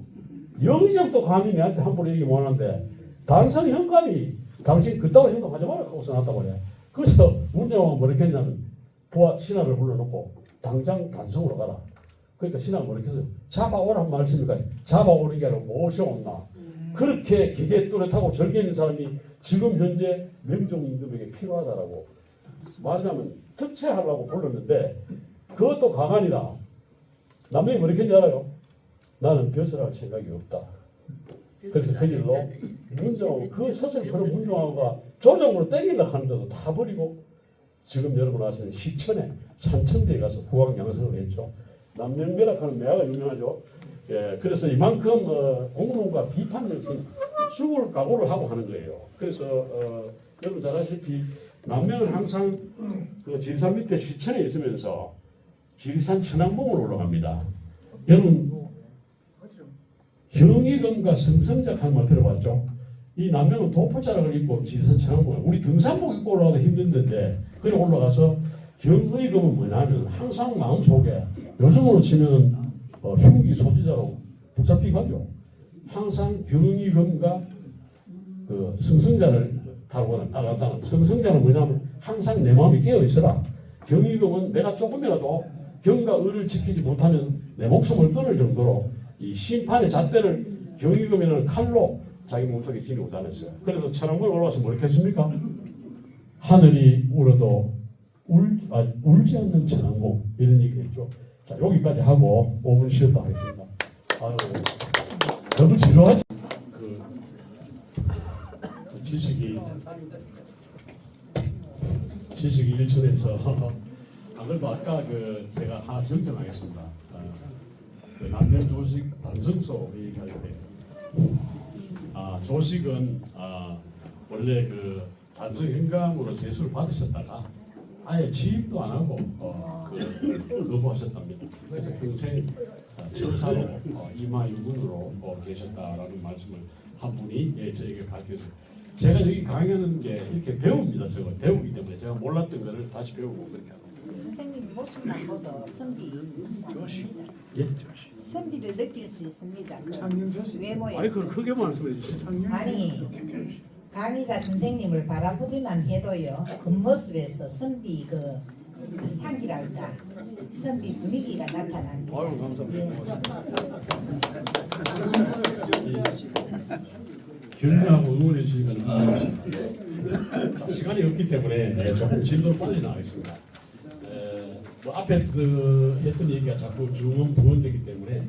영의정도 감히 내한테 함부로 얘기 못하는데 단선 현감이 당신 그따위 행동하지 마라 하고 써놨다고 그래. 그래서 문정호가 뭐렇게 했냐면 부하 신하를 불러놓고 당장 단성으로 가라. 그러니까 신하가 뭐렇게 해서 잡아오란 말씀이니까 잡아오는 게 아니라 모셔온다. 그렇게 기계 뚜렷하고 절개 있는 사람이 지금 현재 명종 임금에게 필요하다라고 말하자면 특채하려고 불렀는데 그것도 가만이라 남명이 뭐렇게 했는지 알아요? 나는 벼슬할 생각이 없다. 그래서 그 길로 문정호 그 서슬 그런 문정호가 조정으로 땡기려 하는데도 다 버리고 지금 여러분 아시는 시천에 산천대에 가서 후광양성을 했죠. 남명매락하는 매화가 유명하죠. 예, 그래서 이만큼 공론과 비판을 죽을 각오를 하고 하는 거예요. 그래서 여러분 잘 아시다시피 남명은 항상 그 지리산 밑에 시천에 있으면서 지리산 천왕봉을 올라갑니다. 여러분 경의금과 성성작 하는 말 들어봤죠? 이 남명은 도포자락을 입고 지리산 천왕봉을 우리 등산복 입고 올라가도 힘든데 그래 올라가서 경의금은 뭐냐면 항상 마음속에 요즘으로 치면 흉기 소지자로 붙잡히고 하죠. 항상 경의금과 그 성성자를 따라가다는 성성자는 뭐냐면 항상 내 마음이 깨어 있어라. 경의금은 내가 조금이라도 경과 의를 지키지 못하면 내 목숨을 끊을 정도로 이 심판의 잣대를 경의금이라는 칼로 자기 몸속에 지니고 다녔어요. 그래서 천왕봉에 올라와서 뭐 이렇게 했습니까? 하늘이 울어도 울지 않는 천왕봉 이런 얘기를 했죠. 자 여기까지 하고 5분 쉬었다 하겠습니다. 아유 너무 지루하죠. 그 지식이 일천에서 안 그래도 아까 그 제가 하나 정정하겠습니다. 그 남명 조식 단성소 얘기할 때 조식은 원래 그 단성 현감으로 제수를 받으셨다가 아예 취임도 안 하고 거부하셨답니다. 그래서 평생 철사로 이마유군으로 계셨다라는 말씀을 한 분이 저에게 가르쳐주세요. 제가 여기 강의하는 게 이렇게 배웁니다. 저거 배우기 때문에 제가 몰랐던 거를 다시 배우고 그렇게 하고. 선생님 모습만 봐도 선비 예? 선비를 느낄 수 있습니다. 그 외모에. 아니 그걸 크게 말씀해 주세요. 아니 강의자 선생님을 바라보기만 해도요 겉모습에서 선비 그 향기랄까 선비 분위기가 나타납니다. 아유 감사합니다. 격려하고 응원해 주시면 고맙습니다. 시간이 없기 때문에 조금 진도를 빨리 나가겠습니다. 뭐 앞에 그 했던 얘기가 자꾸 중원 부원되기 때문에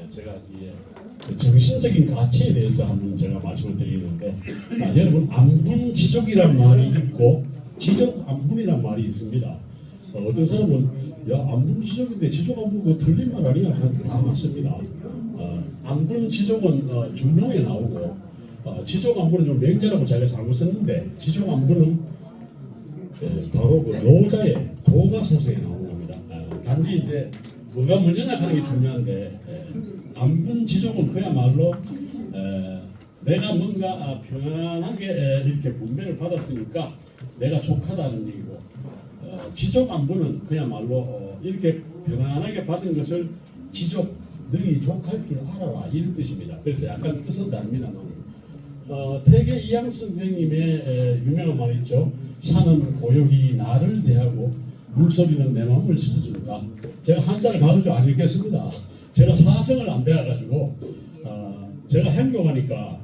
제가 그 정신적인 가치에 대해서 한번 제가 말씀을 드리는데 여러분 안분지족이란 말이 있고 지족안분이란 말이 있습니다. 어떤 사람은 야 안분지족인데 지족안분 그 틀린 말 아니야 하는데 다 맞습니다. 안분지족은 중용에 나오고 지족안분은 좀 맹자라고 자기가 잘못 썼는데 지족안분은 바로 그 노자의 도가사성에 나오는 겁니다. 단지 이제 뭐가 먼저냐 하는 게 중요한데 안분지족은 그야말로 내가 뭔가 평안하게 이렇게 분배를 받았으니까 내가 족하다는 얘기고 지족안분은 그야말로 이렇게 편안하게 받은 것을 지족 능히 족할 줄 알아라 이런 뜻입니다. 그래서 약간 뜻은 다릅니다만 태계 이양 선생님의 유명한 말이 있죠. 산은 고요히 나를 대하고 물소리는 내 마음을 씻어준다. 제가 한자를 가르쳐 안 읽겠습니다. 제가 사성을 안 배워가지고 제가 향교 가니까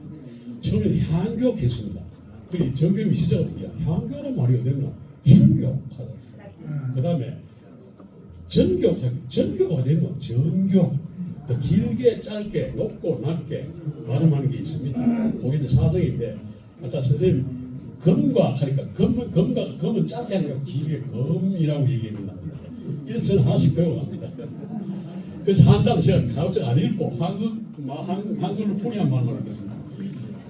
처음에는 향교했습니다. 그리고 정교님이 시작하거든요. 향교란 말이 어딨나? 향교. 그 다음에 전교가 어딨나? 전교. 더 길게 짧게 높고 낮게 발음하는 게 있습니다. 그게 이제 사성인데 아까 선생님 검과 하니까 검은 짧게 하는 거 길게 검이라고 얘기합니다. 이래서 저는 하나씩 배워갑니다. 그래서 한자는 제가 가급적 안 읽고 한글로 풀이한 말만 하겠습니다.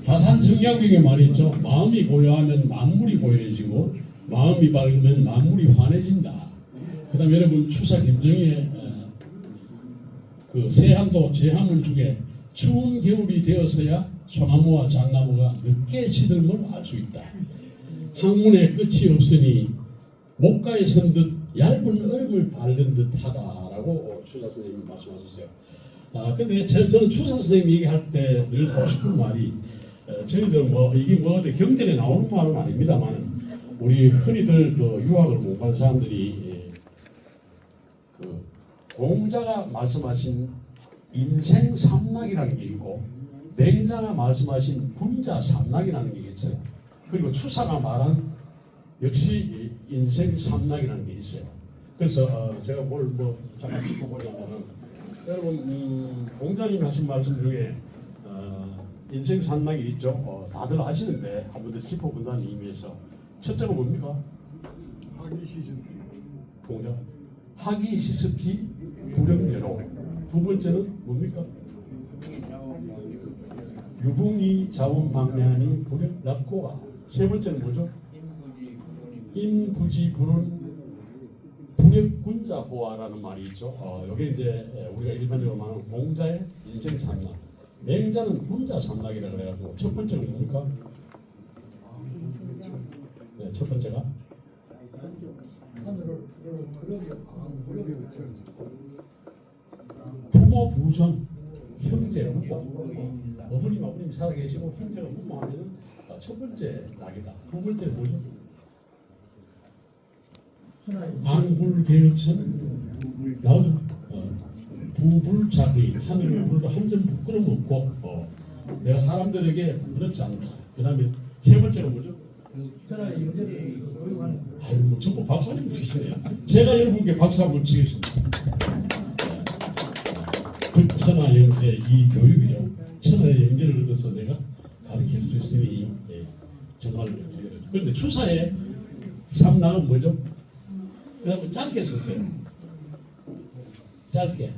다산정약경의 말이 있죠. 마음이 고요하면 만물이 고요해지고 마음이 밝으면 만물이 환해진다. 그다음 여러분 추사 김정희의 그 세한도 제한문 중에 추운 겨울이 되어서야 소나무와 잣나무가 늦게 시들음을 알 수 있다. 학문의 끝이 없으니 목가에 선 듯 얇은 얼음을 밟는 듯하다라고 추사 선생님이 말씀하셨어요. 근데 저는 추사 선생님 얘기할 때 늘 하고 싶은 말이 저희들 뭐 이게 뭐 경전에 나오는 말은 아닙니다만 우리 흔히들 그 유학을 공부한 사람들이 그 공자가 말씀하신 인생 삼락이라는 게 있고 맹자가 말씀하신 군자 삼락이라는 게 있어요. 그리고 추사가 말한 역시 인생 삼락이라는 게 있어요. 그래서 제가 뭘 뭐 잠깐 짚어보자면은 여러분 공자님이 하신 말씀 중에 인생 삼락이 있죠. 다들 아시는데 한 번 더 짚어본다는 의미에서 첫째가 뭡니까? 공자 학이 시습히 불영예로. 두 번째는 뭡니까? 유붕이 자원방매하니 불역락고가. 세 번째는 뭐죠? 인부지불은 불역군자호화라는 말이 있죠. 여기 이제 우리가 일반적으로 말하는 공자의 인생 삼락, 맹자는 군자 삼락이라 그래가지고 첫 번째는 뭡니까? 네, 첫 번째가 부모 부전 형제 어머님 아버님 살아계시고 형제가 무모하면 첫 번째 낙이다. 두 번째는 뭐죠? 안불개혁천 나오죠. 부불자의 하늘을 한점 부끄럼 없고 내가 사람들에게 부끄럽지 않다. 그 다음에 세 번째는 뭐죠? 아유 뭐 전부 박사님 계시네요. 제가 여러분께 박수 한번 치겠습니다. 천하영재 이 교육이죠. 천하의 영재를 얻어서 내가 가르칠 수 있으니 정말 그런데 추사의 삼락은 뭐죠? 그다음에 짧게 썼어요. 짧게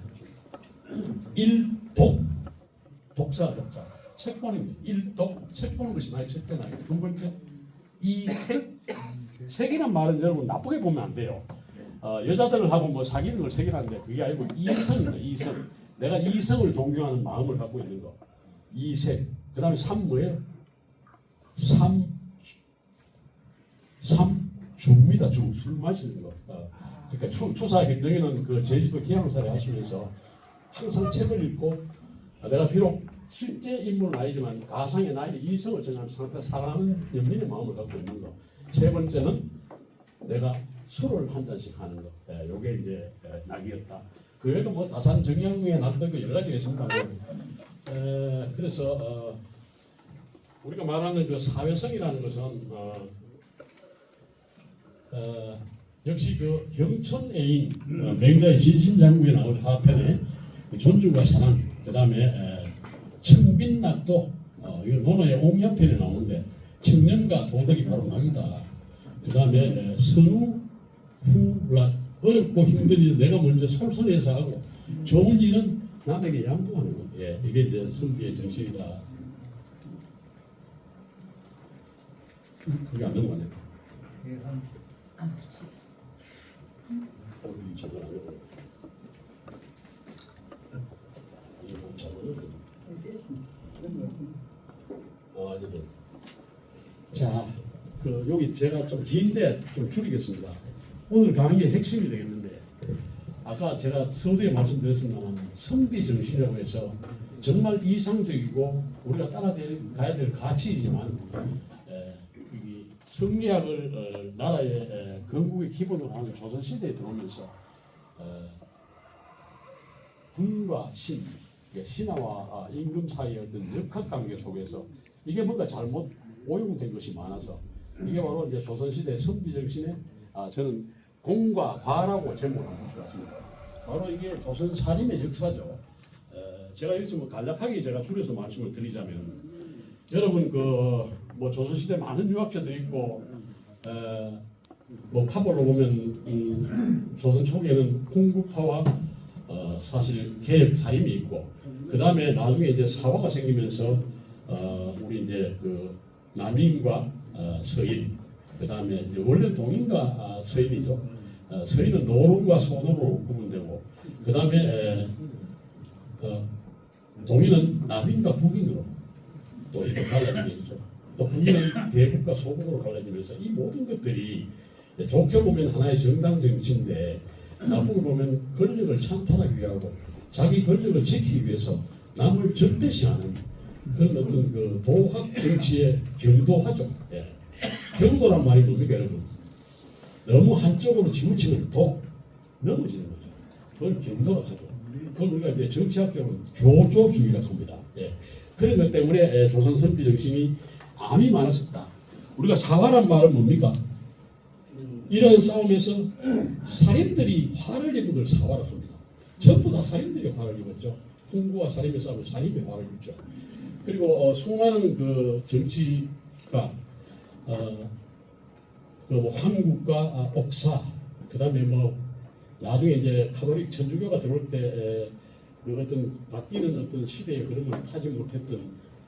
일독 독사 책 보는 거 일독 책 보는 것이 나의 첫째 나이. 두 번째 색이란 말은 여러분 나쁘게 보면 안 돼요. 여자들을 하고 뭐 사귀는 걸 색이라는데 그게 아니고 이성입니다. 이성. 내가 이성을 존경하는 마음을 갖고 있는 거. 이색. 그 다음에 삼 뭐예요? 주입니다. 주. 술 마시는 거. 그러니까 추사 김정희는 그 제주도 기양살이 하시면서 항상 책을 읽고 내가 비록 실제 인물은 아니지만 가상의 나의 이성을 생각하면서 사랑하는 연민의 마음을 갖고 있는 거. 세 번째는 내가 술을 한 잔씩 하는 거. 요게 이제 낙이었다. 그 외에도 뭐 다산 정양에 낙도 여러 가지가 있습니다. 그래서 우리가 말하는 그 사회성이라는 것은 역시 그 경천애인 맹자의 진심장국에 나오는 하편에 존중과 사랑, 그 다음에 청빈낙도 이거 논어의 옹야편에 나오는데 청년과 도덕이 바로 낙이다. 그 다음에 선우 후락 어렵고 힘든 일 내가 먼저 솔선해서 하고 좋은 일은 남에게 양보하는 것. 이게 이제 선비의 정신이다. 이게 안 넘어가네. 오늘이 제대로 안 넘어가네. 아니면 자, 그 여기 제가 좀 긴데 좀 줄이겠습니다. 오늘 강의의 핵심이 되겠는데 아까 제가 서두에 말씀드렸습니다만 선비 정신이라고 해서 정말 이상적이고 우리가 따라가야 될 가치이지만 이 성리학을 나라의 건국의 기본으로 하는 조선시대에 들어오면서 군과 신, 신하와 임금 사이의 어떤 역학관계 속에서 이게 뭔가 잘못 오용된 것이 많아서 이게 바로 이제 조선시대 선비 정신의 저는 공과 과라고 제목을 한번 붙였습니다. 바로 이게 조선 살인의 역사죠. 제가 여기서 뭐 간략하게 제가 줄여서 말씀을 드리자면 여러분 그 뭐 조선시대 많은 유학자들이 있고 뭐 파벌로 보면 조선 초기에는 홍구파와 사실 개혁 살인이 있고 그 다음에 나중에 이제 사화가 생기면서 우리 이제 그 남인과 서인 그 다음에 이제 원래 동인과 서인이죠. 서인은 노론과 소노로 구분되고 그 다음에 동인은 남인과 북인으로 또 이렇게 갈라지게 있죠. 또 북인은 대북과 소북으로 갈라지면서 이 모든 것들이 좋게 보면 하나의 정당 정치인데 나쁘게 보면 권력을 찬탈하기 위하고 자기 권력을 지키기 위해서 남을 절대시하는 그런 어떤 그 도학 정치의 경도하죠. 예. 경도란 말이 뭡니까 여러분? 너무 한쪽으로 지우치면 도 넘어지는 거죠. 그걸 경도라고 하죠. 그걸 우리가 이제 정치학적으로 교조주의라고 합니다. 예. 그런 것 때문에 조선 선비 정신이 암이 많았었다. 우리가 사화란 말은 뭡니까? 이런 싸움에서 살인들이 화를 입은 걸 사화라고 합니다. 전부 다 살인들이 화를 입었죠. 홍구와 살인의 싸움에 살인이 화를 입죠. 그리고 수많은 그 정치가 뭐 한국과 옥사, 그다음에 뭐 나중에 이제 카톨릭 천주교가 들어올 때 그 어떤 바뀌는 어떤 시대의 흐름을 타지 못했던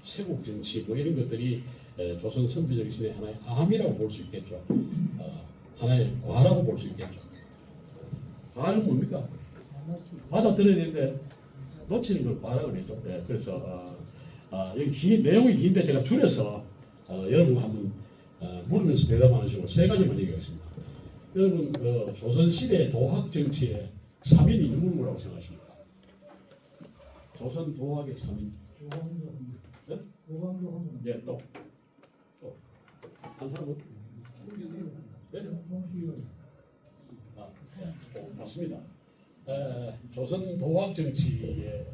세국 정치 뭐 이런 것들이 조선 선비 정신의 하나의 암이라고 볼 수 있겠죠. 하나의 과라고 볼 수 있겠죠. 과는 뭡니까? 받아들여야 되는데 놓치는 걸 과라고 하죠. 네, 그래서 여기 내용이 긴데 제가 줄여서 여러분 한번 물으면서 대답하는 식으로 세 가지만 얘기하겠습니다. 여러분 조선 시대 도학 정치의 3인이 누구라고 생각하십니까? 조선 도학의 3인. 네? 예, 또 한 사람은? 네? 맞습니다. 조선 도학 정치의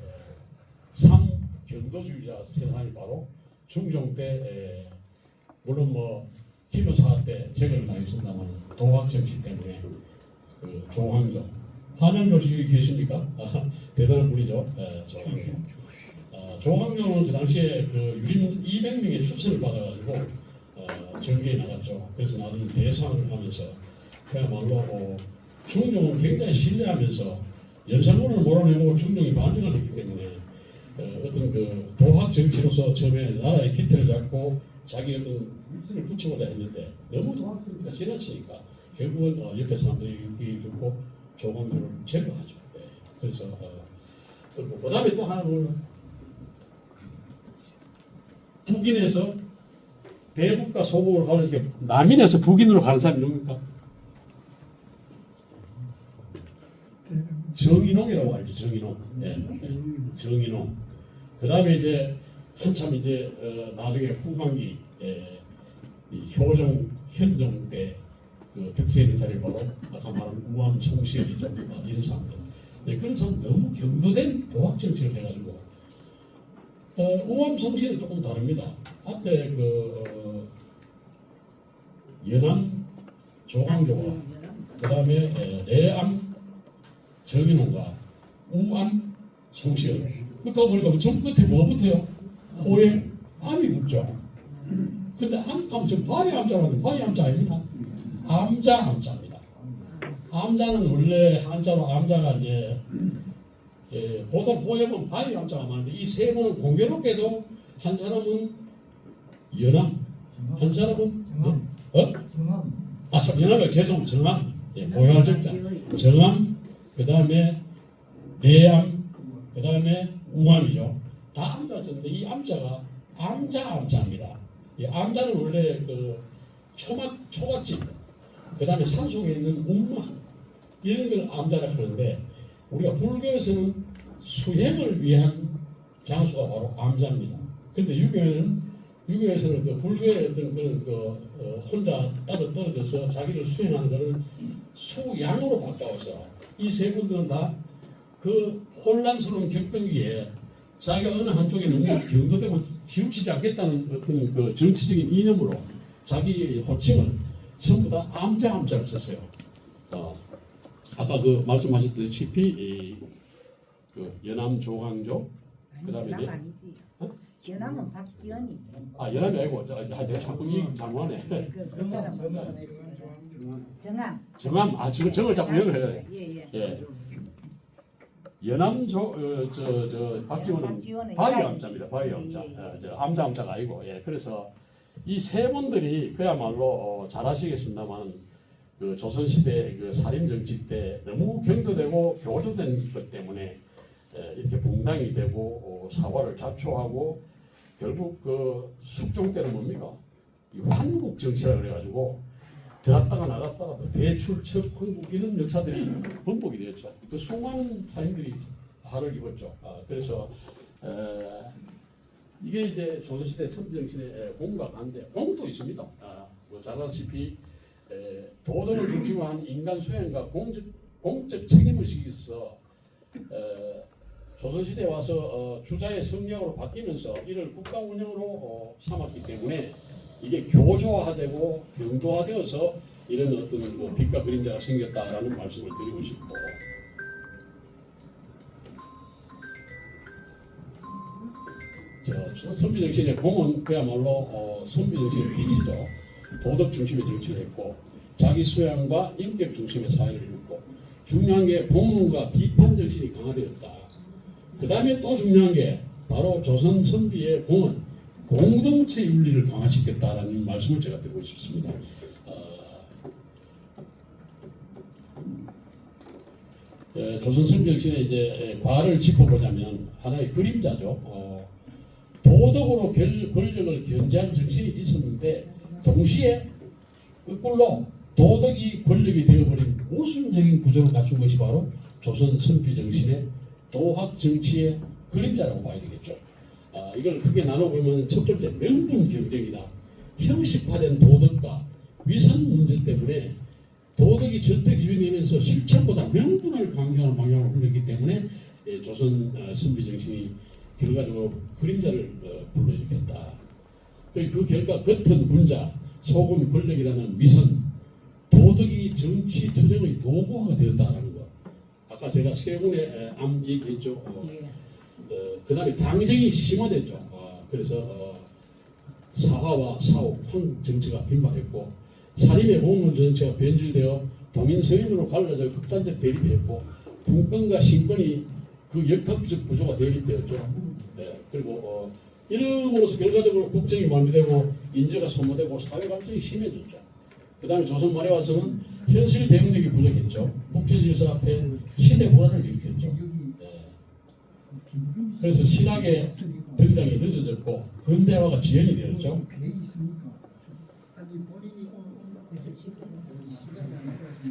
3경도주의자 세상이 바로 중종 때 물론 뭐 김효사 때 제거를 당했습니다만 도학 정치 때문에 그 조광조 한양교시 계십니까? 대단한 분이죠. 조광조. 조광조는 그 당시에 그 유림 200명의 추천을 받아가지고 전개에 나갔죠. 그래서 나중에 대상을 하면서 그야말로 중종은 굉장히 신뢰하면서 연산군을 몰아내고 중종이 반정을 했기 때문에 어떤 그 도학 정치로서 처음에 나라의 기틀을 잡고 자기 어떤 물건을 붙여보자 했는데 너무 도학가 지나치니까 결국은 옆에 사람들이 듣고 조광조를 제거하죠. 네. 그래서 그 다음에 또 하나는 북인에서 대북과 소북으로 가는 게 남인에서 북인으로 가는 사람이 누굽니까? 정인홍이라고 알죠. 정인홍. 네. 정인홍. 그 다음에 이제 한참 이제 나중에 후반기 효종 현종 때 그 득세 있는 사람이 바로 아까 말한 우암 송시현이죠. 이런 사람들. 네, 그런 사람 너무 경도된 도학 정치를 해가지고 우암 송시현은 조금 다릅니다. 앞에 그 연암 조광조와 그 다음에 내암 정인홍과 우암 송시현. 그러니까 보니까 전부 끝에 뭐 붙어요? 호에 암이 붙죠. 근데 암 좀 바위 암자라는데 바위 암자 아닙니다. 암자입니다. 암자는 원래 한자로 암자가 이제 보통 호에는 바위 암자가 많은데 이 세 번은 공교롭게도 한 사람은 연암, 한 사람은 연암이 정암, 보혈 정자, 정암, 그 다음에 내암, 그 다음에 우암이죠. 다 암자 썼는데 이 암자가 암자입니다. 이 암자는 원래 그 초가집, 그 다음에 산속에 있는 운만 이런 걸 암자라고 하는데 우리가 불교에서는 수행을 위한 장소가 바로 암자입니다. 그런데 유교에서는 그 불교의 어떤 그런 혼자 따로 떨어져서 자기를 수행하는 것을 수양으로 바꿔서 이 세 분들은 다 그 혼란스러운 격변기에 자기가 어느 한쪽에 너무 경도되고 치우치지 않겠다는 어떤 그 정치적인 이념으로 자기 호칭을 전부 다 암자를 썼어요. 아까 그 말씀하셨다시피 그 연암 조광조, 그다음에 연암 아니지. 연암은 박지원이지. 연암이 아니고 내가 자꾸 이 잘못하네. 그 사람 정암. 정암 지금 정을 자꾸 연을 해요. 예. 연암 박지원은 바위 암자입니다. 바위 암자. 암자 암자가 아니고 그래서 이 세 분들이 그야말로 잘 아시겠습니다만 그 조선시대 그 살인 정치 때 너무 경도되고 교조된 것 때문에 이렇게 붕당이 되고 사과를 자초하고 결국 그 숙종 때는 뭡니까? 이 환국 정치라 그래가지고 들었다가 나갔다가 대출첩 한국 이런 역사들이 번복이 되었죠. 그 수많은 사람들이 화를 입었죠. 그래서 이게 이제 조선시대 선비정신의 공과 반대, 공도 있습니다. 뭐 잘 아시다시피 도덕을 중심으로 한 인간 수행과 공적 책임을 시켜서 조선시대에 와서 주자의 성리학으로 바뀌면서 이를 국가 운영으로 삼았기 때문에 이게 교조화되고 경조화되어서 이런 어떤 뭐 빛과 그림자가 생겼다라는 말씀을 드리고 싶고, 선비정신의 공은 그야말로 선비정신의 빛이죠. 도덕 중심의 정치를 했고 자기 수양과 인격 중심의 사회를 이뤘고, 중요한 게 공론과 비판 정신이 강화되었다. 그 다음에 또 중요한 게 바로 조선 선비의 공은 공동체 윤리를 강화시켰다라는 말씀을 제가 드리고 싶습니다. 조선 선비 정신의 이제 과를 짚어보자면 하나의 그림자죠. 도덕으로 권력을 견제한 정신이 있었는데 동시에 거꾸로 도덕이 권력이 되어버린 모순적인 구조를 갖춘 것이 바로 조선 선비 정신의 도학 정치의 그림자라고 봐야 되겠죠. 이걸 크게 나눠보면 첫 번째 명분 경쟁이다. 형식화된 도덕과 위선 문제 때문에 도덕이 절대 기준이 되면서 실천보다 명분을 강조하는 방향으로 흘렀기 때문에 조선 선비 정신이 결과적으로 그림자를 불러일으켰다. 그 결과 겉은 군자, 속은 권력이라는 위선, 도덕이 정치 투쟁의 도구화가 되었다라는 거. 아까 제가 세 분의 암 얘기했죠. 그 다음에 당쟁이 심화됐죠. 그래서 사화와 사옥, 한국 정치가 빈박했고, 살인의 공론 정치가 변질되어 동인 서인으로 갈라져 극단적 대립했고, 분권과 신권이 그 역학적 구조가 대립되었죠. 그리고 이름으로서 결과적으로 국정이 마비되고 인재가 소모되고 사회 갈등이 심해졌죠. 그 다음에 조선 말에 와서는 현실 대응력이 부족했죠. 국제 질서 앞에 시대 불안을 일으켰죠. 그래서 신학의 등장이 늦어졌고 근대화가 지연이 되었죠.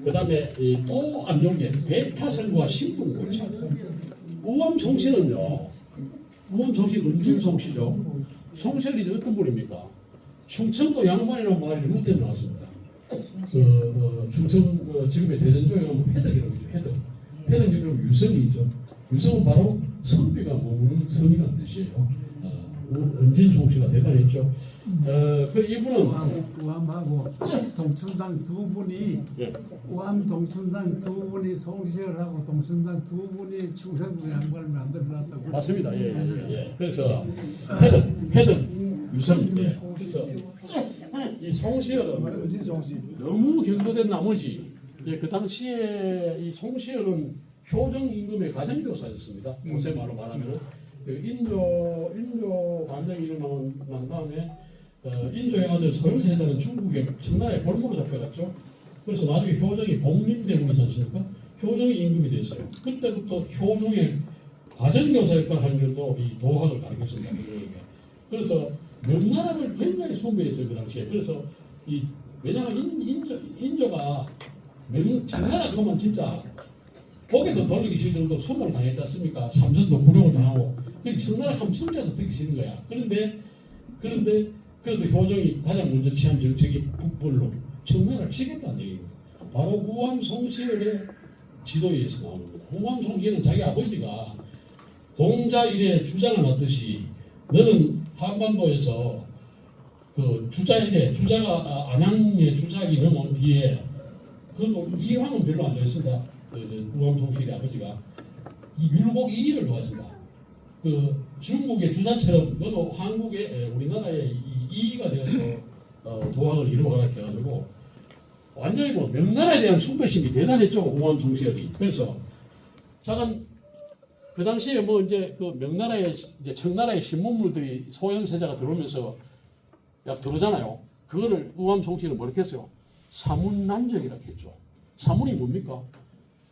그 다음에 또 안 좋은 게 배타설과 신분고차. 우암송씨는요. 우암송씨 은진송씨죠. 송설이 어떤 분입니까? 충청도 양반이라는 말이 루테 나왔습니다. 충청 지금의 대전쪽에 가면 회덕이라고 있죠. 회덕. 회덕이라면 유성이 있죠. 유성은 바로 선비가 머무는 성이라는 뜻이에요. 은진송씨가 대단했죠. 이분은 우암하고 동춘당 두 분이 우암 동춘당 두 분이 송시열하고 동춘당 두 분이 충성도 양반을 만들어놨다고. 맞습니다. 예. 그래서 회덕 유성. 그래서 이 송시열은 너무 경도된 나머지 그 당시에 이 송시열은 효정 임금의 가정교사였습니다. 요새 말로 말하면 인조 반정이 일어난 다음에 인조의 아들 서울세자는 중국의 청나라의 볼모로 잡혀갔죠. 그래서 나중에 효정이 복림대군이지 않습니까? 효정이 임금이 됐어요. 그때부터 효종의 과정교사 역할을 하는 것도 이 도학을 가르쳤습니다. 그래서 명나라를 굉장히 숭배했어요. 그 당시에. 그래서 왜냐하면 인조가 청나라 하면 진짜 고개도 돌리기 싫을 정도로 수모를 당했지 않습니까? 삼전도 굴욕을 당하고. 청나라 하면 청자도 되기 싫은 거야. 그런데 그래서 효정이 가장 먼저 취한 정책이 북벌로 청나라를 치겠다는 얘기입니다. 바로 우암송시열의 지도에 의해서 나오는 겁니다. 우암송시열은 자기 아버지가 공자 일에 주장을 놨듯이 너는 한반도에서 그 주자가 안양의 주작이 넘어온 뒤에 그것도 이황은 별로 안 좋아했습니다. 우암송시열의 아버지가 율곡 이기를 좋아했습니다. 중국의 주사처럼 너도 한국의 우리나라의 이의가 되어서 도학을 이루어가라 해가지고 완전히 명나라에 대한 숭배심이 대단했죠. 우암송시열이. 그래서 잠깐 그 당시에 이제 그 명나라의 이제 청나라의 신문물들이 소현세자가 들어오면서 약 들어오잖아요. 그거를 우암송시열은 뭐렇게 했어요? 사문난적이라고 했죠. 사문이 뭡니까?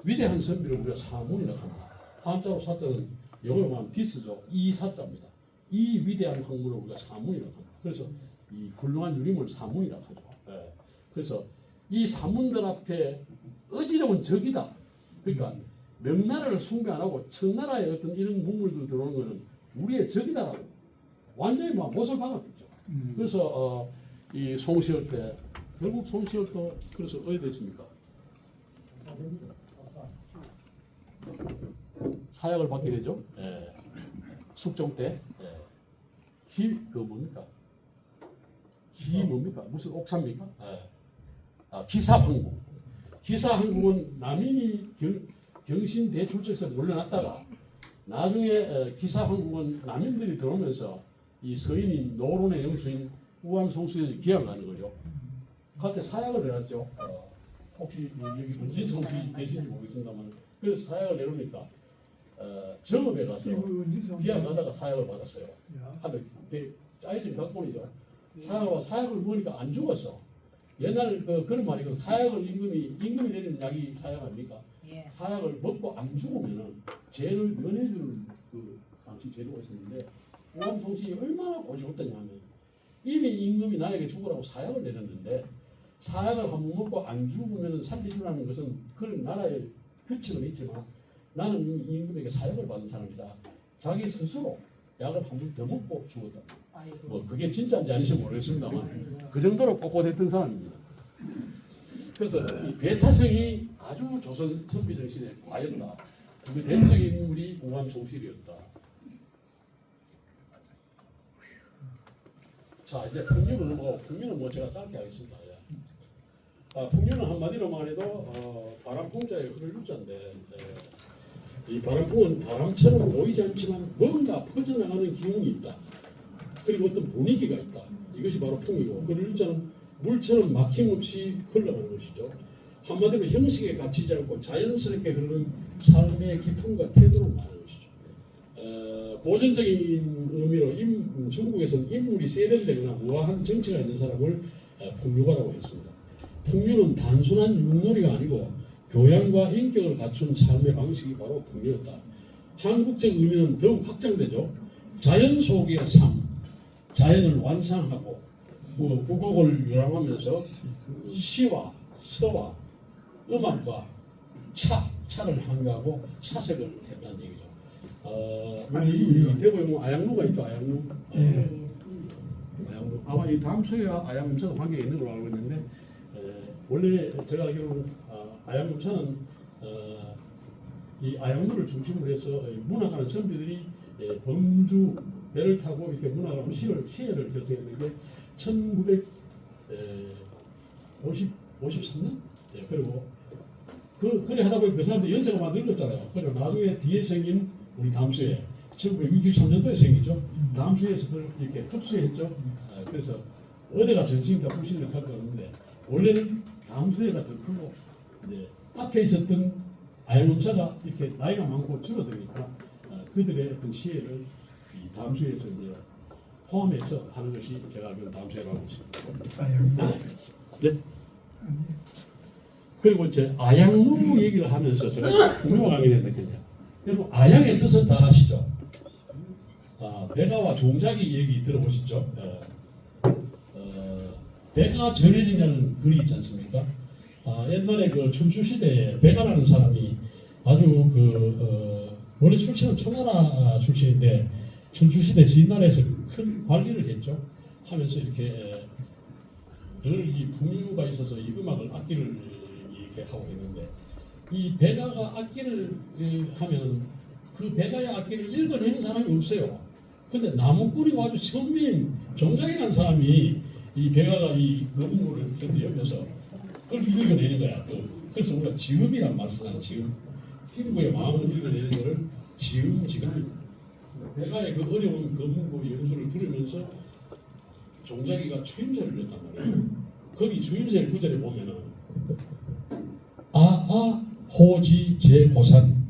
위대한 선비를 우리가 사문이라고 합니다. 한자로 사자는 영어로 말하면 디스죠. 이 사자입니다. 이 위대한 학문을 우리가 사문이라고 합니다. 그래서 이 훌륭한 유림을 사문이라고 하죠. 예. 그래서 이 사문들 앞에 어지러운 적이다. 그러니까 명나라를 숭배 안 하고 청나라의 어떤 이런 문물들 들어오는 것은 우리의 적이다라고 완전히 막 못을 박았죠. 그래서 이 송시열 때 결국 송시열도 그래서 어디 됐습니까? 사약을 받게 되죠. 예. 숙종 때. 예. 그 뭡니까? 뭡니까? 무슨 옥사입니까? 예. 기사항국. 기사항국은 남인이 경신 대출적에서 물러났다가 나중에 기사항국은 남인들이 들어오면서 이 서인인 노론의 영수인 우암송수에서 기양하는 거죠. 그때 사약을 내놨죠. 혹시 여기 문진성 씨 계신지 모르겠습니다만 그래서 사약을 내놓으니까 정읍에 가서 기양하다가 사약을 받았어요. 하면 짜여진 각본이죠. 사약을 먹으니까 안 죽었어. 옛날 그런 말이거든. 사약을 임금이 내리는 약이 사약 아닙니까? 예. 사약을 먹고 안 죽으면은 죄를 면해주는 그 당시 제도가 있었는데 우암송신이 얼마나 고집었더냐 하면 이미 임금이 나에게 죽으라고 사약을 내렸는데 사약을 한번 먹고 안 죽으면 살려주라는 것은 그런 나라의 규칙은 있지만 나는 이미 임금에게 사약을 받은 사람이다. 자기 스스로 약을 한 번 더 먹고 죽었다. 뭐 그게 진짜인지 아닌지 모르겠습니다만 그 정도로 꼿꼿했던 사람입니다. 그래서 이 배타성이 아주 조선 선비 정신에 과였다. 그 대표적인 인물이 우암송실이었다. 자 이제 풍류는 뭐 제가 짧게 하겠습니다. 풍류는 한마디로 말해도 바람풍자의 흐를유자인데 이 바람풍은 바람처럼 보이지 않지만 뭔가 퍼져나가는 기운이 있다. 그리고 어떤 분위기가 있다. 이것이 바로 풍이고 흐를유자는 물처럼 막힘없이 흘러가는 것이죠. 한마디로 형식에 갇히지 않고 자연스럽게 흐르는 삶의 기품과 태도를 말하는 것이죠. 고전적인 의미로 중국에서는 인물이 세련되거나 우아한 정치가 있는 사람을 풍류가라고 했습니다. 풍류는 단순한 윷놀이가 아니고 교양과 인격을 갖춘 삶의 방식이 바로 풍류였다. 한국적 의미는 더욱 확장되죠. 자연 속의 삶, 자연을 완상하고 국어를 유람하면서 시와 서와 음악과 차를 한가하고 사색을 했다는 얘기죠. 우리 대구에 뭐 아양루가 있죠. 아양루. 아양루. 아마 이 다음 수에 아양루사도 관계가 있는 걸로 알고 있는데 원래 제가 알기로는 아양루사는 이 아양루를 중심으로 해서 문학하는 선비들이 범주 배를 타고 이렇게 문학을 시해를 결성했는데 1953년? 네, 그리고 그래 하다 보니 그 사람들 연세가 많이 늙었잖아요. 그리고 나중에 뒤에 생긴 우리 다음수에 1963년도에 생기죠. 다음수에서 그걸 이렇게 흡수했죠. 그래서 어디가 전신과 후신을 할 거 없는데 원래는 다음수에가 더 크고 앞에 있었던 아영음사가 이렇게 나이가 많고 줄어드니까 그들의 어떤 시해를 이 다음수에서 이제 포함해서 하는 것이 제가 알기로는 다음수에라고 하고 있습니다. 네. 그리고 이제 아양루 얘기를 하면서 제가 궁금하게 됐는데 여러분 아양의 뜻은 다 아시죠? 백아와 종자기 얘기 들어보셨죠? 백아절일이라는 글이 있지 않습니까? 옛날에 그 춘추시대에 백아라는 사람이 아주 원래 출신은 청나라 출신인데 춘추시대 진나라에서 큰 관리를 했죠. 하면서 이렇게 늘 이 풍류가 있어서 이 음악을 악기를 이렇게 하고 있는데 이 백아가 악기를 하면 그 백아의 악기를 읽어내는 사람이 없어요. 근데 나무꾼이 아주 선비인 종작이라는 사람이 이 백아가 이 음물을 옆에서 그걸 읽어내는 거야. 그래서 우리가 지음이란 말 쓰잖아. 지음. 친구의 마음을 읽어내는 거를 지음. 백아의 그 어려운 검고 연주를 들으면서 종작이가 추임새를 냈단 말이에요. 거기 추임새 구절에 보면은 호지 제고산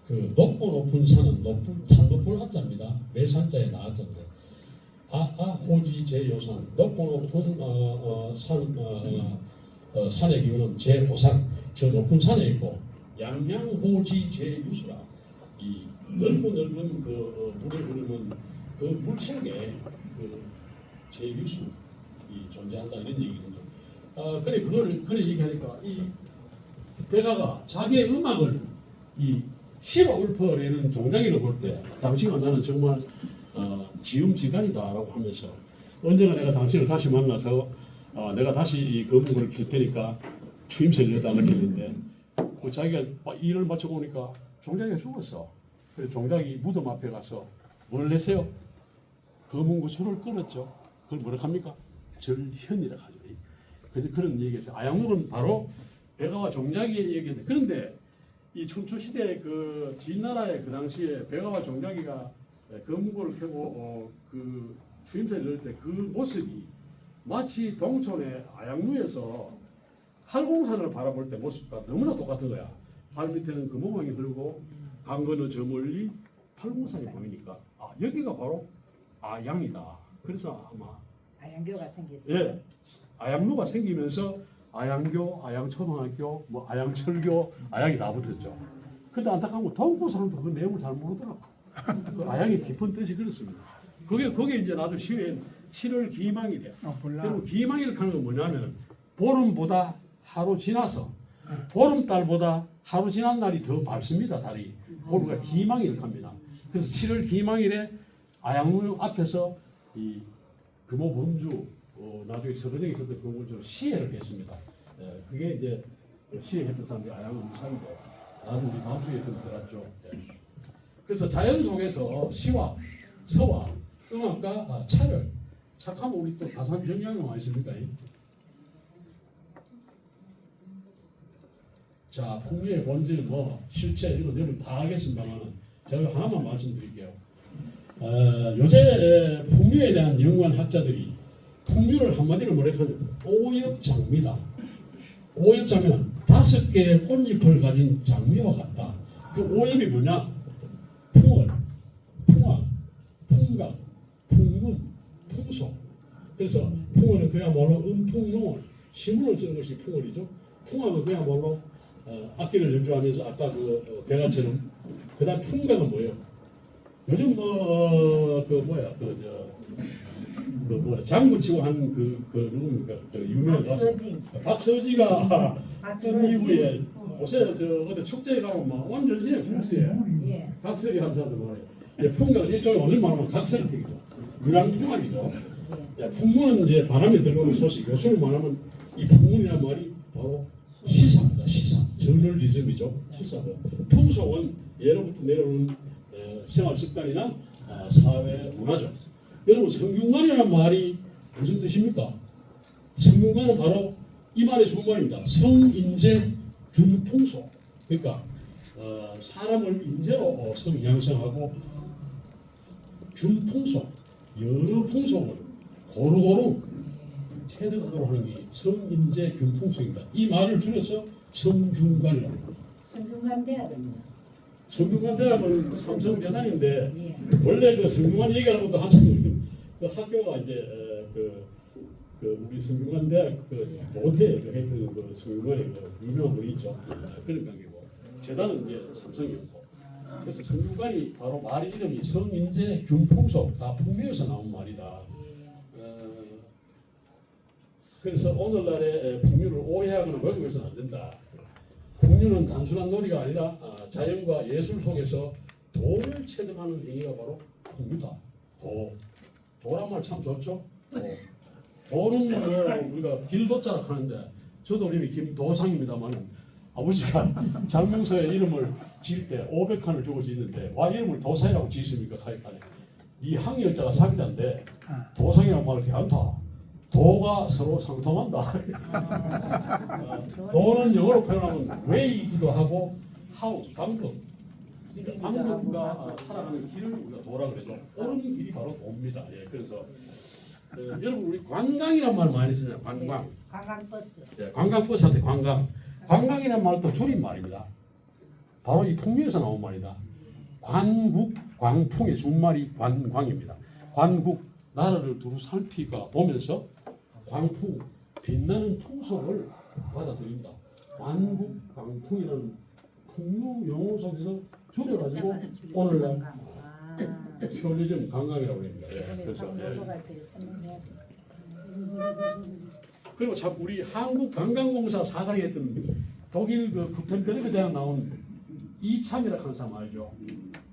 그 높은 산은 산 높은 한자입니다. 매 산자에 나왔던데 호지 제요산 높은 산 산의 기운은 제고산, 저 높은 산에 있고 양양호지 제유수라. 이 넓은 그 물의 흐름은 그 물속에 그 제유수 이 존재한다 이런 얘기거든요. 그래 그걸 얘기하니까 이 백아가 자기의 음악을 이 시로 읊어내는 종자기를 볼 때 당신과 나는 정말 지음지간이다라고 하면서 언젠가 내가 당신을 다시 만나서 내가 다시 이 거북을 킬 테니까 추임새를 여다 느꼈는데 자기가 일을 마치고 오니까 종자기가 죽었어. 그래서 종자기 무덤 앞에 가서 뭘 내세요? 검은고 줄을 끊었죠. 그걸 뭐라 합니까? 절현이라 하죠. 그래서 그런 얘기에서 아양록은 바로 백아와 종자기의 얘기인데 그런데 이 춘추 시대 그 진나라의 그 당시에 백아와 종자기가 검은고를 켜고 그 추임새를 넣을 때 그 모습이 마치 동촌의 아양루에서 활공산을 바라볼 때 모습과 너무나 똑같은 거야. 발 밑에는 금호강이 흐르고 강건너 저 멀리 활공산이 보이니까 여기가 바로 아양이다. 그래서 아마 아양교가 생겼어요. 예, 아양루가 생기면서 아양교, 아양초등학교, 뭐 아양철교, 아양이 다 붙었죠. 근데 안타까운 건 동포 사람도 그 내용을 잘 모르더라고. 그 아양의 깊은 뜻이 그렇습니다. 그게 이제 나도 시외엔 7월 기망이래. 그리고 기망이라고 하는 건 뭐냐면 보름보다 하루 지나서 보름달보다 하루 지난 날이 더 밝습니다. 달이. 보름가 기망이라고 합니다. 그래서 7월 기망일에 아양루 앞에서 이 금호범주 나중에 서거정에 있었던 금호범주 시해를 했습니다. 그게 이제 시해했던 사람들이 아양루 무사인데 나도 우리 다음 주에 들었죠. 그래서 자연 속에서 시와 서와 음악과 차를 착하면 우리 또 다산 정량이 와 있습니까? 자, 풍류의 본질 뭐 실체 이런 건 여러분 다 알겠습니다만 제가 하나만 말씀드릴게요. 요새 풍류에 대한 연구한 학자들이 풍류를 한마디로 뭐라 하냐면 오엽장미다. 오엽장미는 5개의 꽃잎을 가진 장미와 같다. 그 오엽이 뭐냐? 풍월, 풍화, 풍각, 풍문, 풍소. 그래서 풍월은 그야말로 음풍농을 시문을 쓰는 것이 풍월이죠. 풍화는 그야말로 악기를 연주하면서 아까 그 백아처럼. 그다음 풍각은 뭐예요? 요즘 장구 치고 한 그 누굽니까? 저 유명한 가수 박서지가 뜬 이후에 요새 저 어디 축제에 가면 막 완전히 풍수에 예. 각설이 한사도 말이에요. 풍각 일종의 어딜 말하면 각설이죠. 유랑풍악이죠. 풍문은 이제 바람에 들어오는 소식. 요즘을 말하면 이 풍문이란 말이 바로 시사입니다. 시사. 저널리즘이죠. 시사죠. 풍속은 예로부터 내려오는 생활 습관이나 사회 문화죠. 여러분 성균관이라는 말이 무슨 뜻입니까? 성균관은 바로 이 말의 준말입니다. 성인재 균풍속. 그러니까 사람을 인재로 성양성하고 균풍속 여러 풍속을 고루고루 체득하도록 하는 게 성인재 균풍속입니다. 이 말을 줄여서 성균관이라고 합니다. 성균관 대학은요? 성균관 대학은 삼성재단인데 예. 원래 그 성균관 얘기하는 것도 한참 그 학교가 이제 그 우리 성균관 대학 그 모태에 했던 그 성균관에 그 유명한 분이 있죠. 그런 관계고 재단은 이제 삼성이었고 그래서 성균관이 바로 말 이름이 성인재 균풍속 다 풍류에서 나온 말이다. 그래서 오늘날의 풍류를 오해하거나 왜곡해서는 안 된다. 풍류는 단순한 놀이가 아니라 자연과 예술 속에서 도를 체득하는 행위가 바로 풍류다. 도란 말 참 좋죠. 도는 우리가 길도자라 하는데 저도 이름이 김도상입니다만은 아버지가 장명서에 이름을 지을 때 500칸을 주고 짓는데 와 이름을 도상이라고 지었습니까? 가입하네. 이 항열자가 사기자인데 도상이라는 말을 괜찮다. 도가 서로 상통한다. 도는 영어로 표현하면 way이기도 하고 how, 방법. 그러니까 방법과 살아가는 길을 우리가 도라 그러죠. 옳은 길이 바로 도입니다. 예, 그래서 여러분 우리 관광이란 말 많이 쓰잖아요. 관광. 관광버스. 예, 관광버스한테 관광. 관광이란 말도 줄인 말입니다. 바로 이 풍류에서 나온 말이다. 관국, 광풍의 준말이 관광입니다. 관국, 나라를 두루 살피가 보면서 광풍, 빛나는 풍속을 받아들인다. 완국강풍이라는 풍류 용어 속에서 줄여가지고 오늘날 퓨어리즘 관광이라고 합니다. 예, 그래서 그리고 참 우리 한국관광공사 사장이 했던 독일 그 구텐베르그 대학 나온 이참이라고 하는 사람 알죠?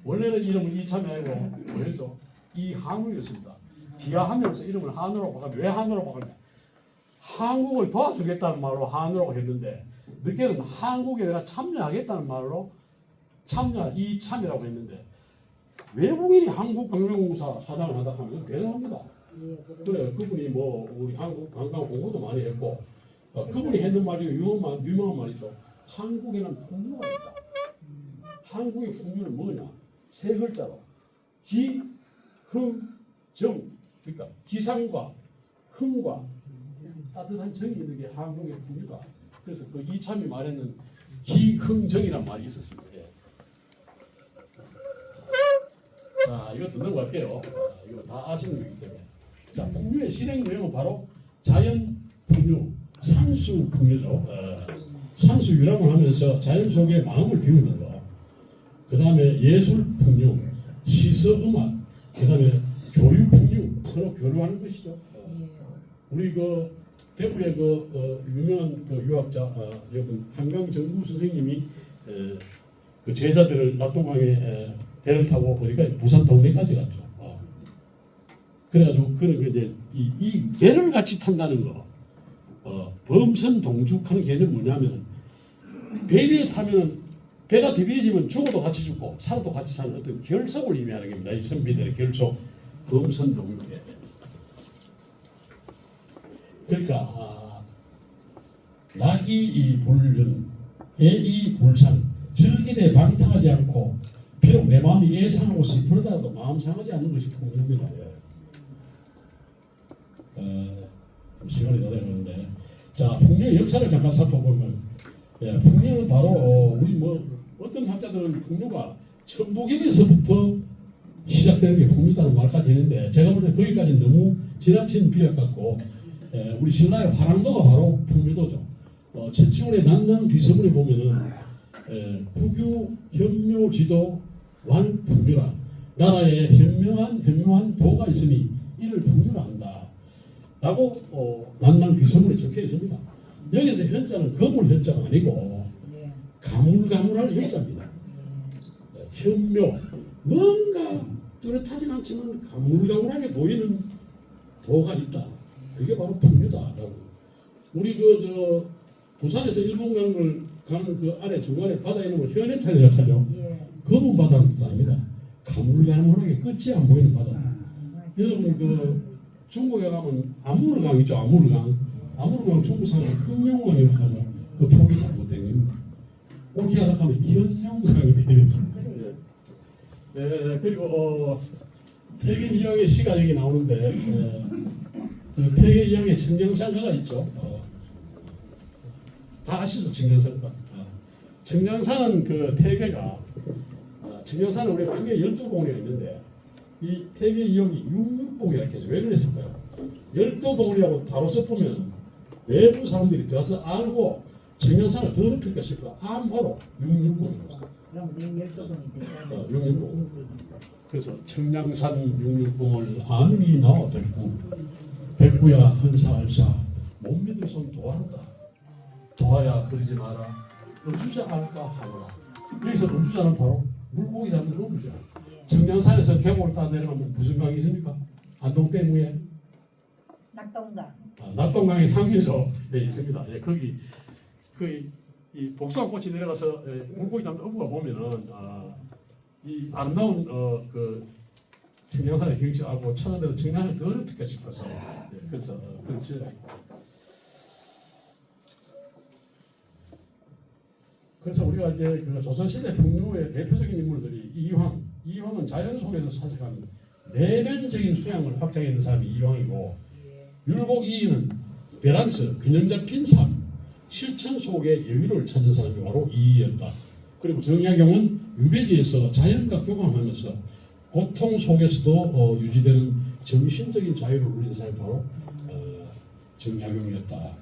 원래는 이름은 이참이 아니고 뭐였죠? 이한우였습니다. 기하하면서 이름을 한우로 바꿨는데 왜 한우로 바꿨냐? 한국을 도와주겠다는 말로 한우라고 했는데 늦게는 한국에 내가 참여하겠다는 말로 이참이라고 했는데 외국인이 한국관광공사 사장을 한다 하면 대단합니다. 그래 그분이 뭐 우리 한국 관광 공부도 많이 했고 그분이 했는 말이 유명한 말이죠. 한국에는 풍류가 있다. 한국의 풍류는 뭐냐? 세 글자로 기, 흥, 정. 그러니까 기상과 흥과 따뜻한 정이 있는 게 한국의 풍류다. 그래서 그 이참이 말했는 기흥정이라는 말이 있었습니다. 예. 자, 이것도 넘어갈게요. 이거 다 아시는 거기 때문에. 자, 풍류의 실행 내용은 바로 자연 풍류, 산수 풍류죠. 산수 유람을 하면서 자연 속에 마음을 비우는 거. 그 다음에 예술 풍류, 시서 음악, 그 다음에 교육 풍류, 서로 교류하는 것이죠. 우리 그 대구의 그 유명한 그 유학자 여러분 한강정구 선생님이 그 제자들을 낙동강에 배를 타고 어디까지 부산 동네까지 갔죠. 그래가지고 그런 이제 이 배를 같이 탄다는 거, 범선 동죽하는 개념 뭐냐면 배 위에 타면은 배가 더비해지면 죽어도 같이 죽고 살아도 같이 사는 어떤 결속을 의미하는 겁니다. 이 선비들의 결속, 범선 동죽. 그러니까 낙이 불륜, 애이 불상, 즐기되 방탕하지 않고 비록 내 마음이 애상하고 슬프더라도 마음 상하지 않는 것이 풍류입니다. 시간이 다 되는데 자 풍류의 역사를 잠깐 살펴보면 풍류는 바로 우리 뭐 어떤 학자들은 풍류가 천부경에서부터 시작되는 게 풍류다는 말까지 했는데 제가 볼 때 거기까지 너무 지나친 비약 같고 우리 신라의 화랑도가 바로 풍류도죠. 최치원의 난랑 비서문에 보면은 부규 현묘지도 완풍류라 나라에 현명한 도가 있으니 이를 풍류라 한다 라고 난랑 비서문에 적혀 있습니다. 여기서 현자는 거물 현자가 아니고 가물가물할 현자입니다. 현묘 뭔가 뚜렷하진 않지만 가물가물하게 보이는 도가 있다. 그게 바로 풍류다라고. 우리 그 부산에서 일본 가는 그 안에 중간에 바다에 있는 걸 현해탄이라고 하죠. 검은 바다는 뜻 아닙니다. 가물가물하게 끝이 안 보이는 바다. 여러분 그 중국에 가면 아무르강 있죠. 아무르강 중국 사람은 흑룡강이라고 하죠. 그 표기 잘못된 겁니다. 어떻게 하다 하면 현룡강이 되는 그리고 태계 이황의 시가 여기 나오는데 그 태계 이황의 청량산가가 있죠. 다 아시죠? 청량산가. 청량산은 그 태계가 청량산은 우리가 크게 12봉우리가 있는데 이 태계 이황이 66봉이라고 해서 왜 그랬을까요? 12봉우리라고 바로 써보면 외부 사람들이 들어서 알고 청량산을 더 높일까 싶어 암호로 66봉이라고. 그럼 12봉이 되잖아요. 66봉. 그래서 청량산 66봉을 안위 나와 백구야 헌사할사 못 믿을 손 도한다. 도하야 흐르지 마라. 어주자 알까 하노라. 여기서 어주자는 바로 물고기 잡는 어부자. 청량산에서 계곡을 따 내려가면 무슨 강이 있습니까? 안동댐 낙동강. 낙동강의 상류에서 있습니다. 거기 이 복숭아꽃이 내려가서 물고기 잡는 어부가 보면은 이 아름다운 그 청량산의 경치를 알고 찾아내서 청량산을 더 어렵을까 싶어서 그래서 그렇지. 그래서 우리가 이제 그 조선시대 풍류의 대표적인 인물들이 이황은 자연 속에서 사색한 내면적인 수양을 확장했는 사람이 이황이고 율곡 이인은 밸런스, 균형 잡힌 삶, 실천 속의 여유를 찾는 사람이 바로 이이였다. 그리고 정약용은 유배지에서 자연과 교감하면서 고통 속에서도 유지되는 정신적인 자유를 누리는 사람이 바로 정약용이었다.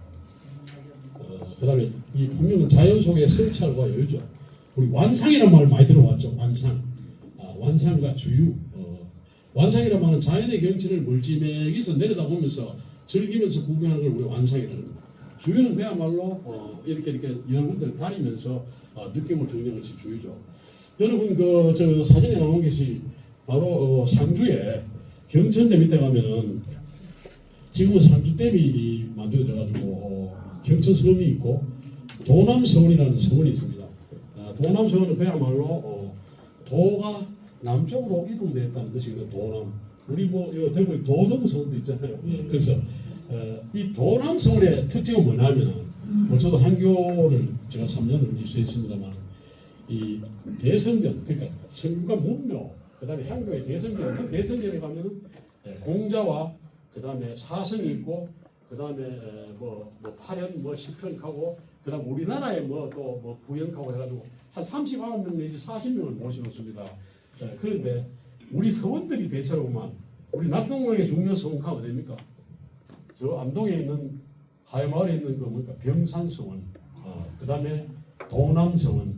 그다음에 이 분명은 자연 속의 성찰과 여유죠. 우리 완상이라는 말을 많이 들어왔죠. 완상, 완상과 주유. 완상이라는 말은 자연의 경치를 멀찌매기서 내려다보면서 즐기면서 구경하는 걸 우리가 완상이라는 겁니다. 주유는 그야말로 이렇게 여러 군데를 다니면서 느낌을 정리하는 것이 주유죠. 여러분 저 사진에 나온 것이 바로 상주에 경천댐 밑에 가면은 지금은 상주댐이 만들어져가지고 경천섬이 있고 도남서원이라는 서원이 있습니다. 도남서원은 그야말로 도가 남쪽으로 이동되었다는 뜻이거든요. 도남. 우리 대구에 도동서원도 있잖아요. 그래서 이 도남서원의 특징은 뭐냐면은 저도 한교를 제가 3년을 입수했습니다만 이 대성전, 그러니까 성과 문묘, 그다음에 향교의 대성전, 그 대성전에 가면은 공자와 그다음에 사성이 있고 그다음에 뭐 파련 시편하고 그다음 우리나라에 또 부영하고 해가지고 한 39명 내지 40명을 모셔놓습니다. 그런데 우리 서원들이 대체로만 우리 낙동강의 중요 서원가 어디입니까? 저 암동에 있는 하회마을에 있는 그 뭡니까 병산서원, 그다음에 도남서원,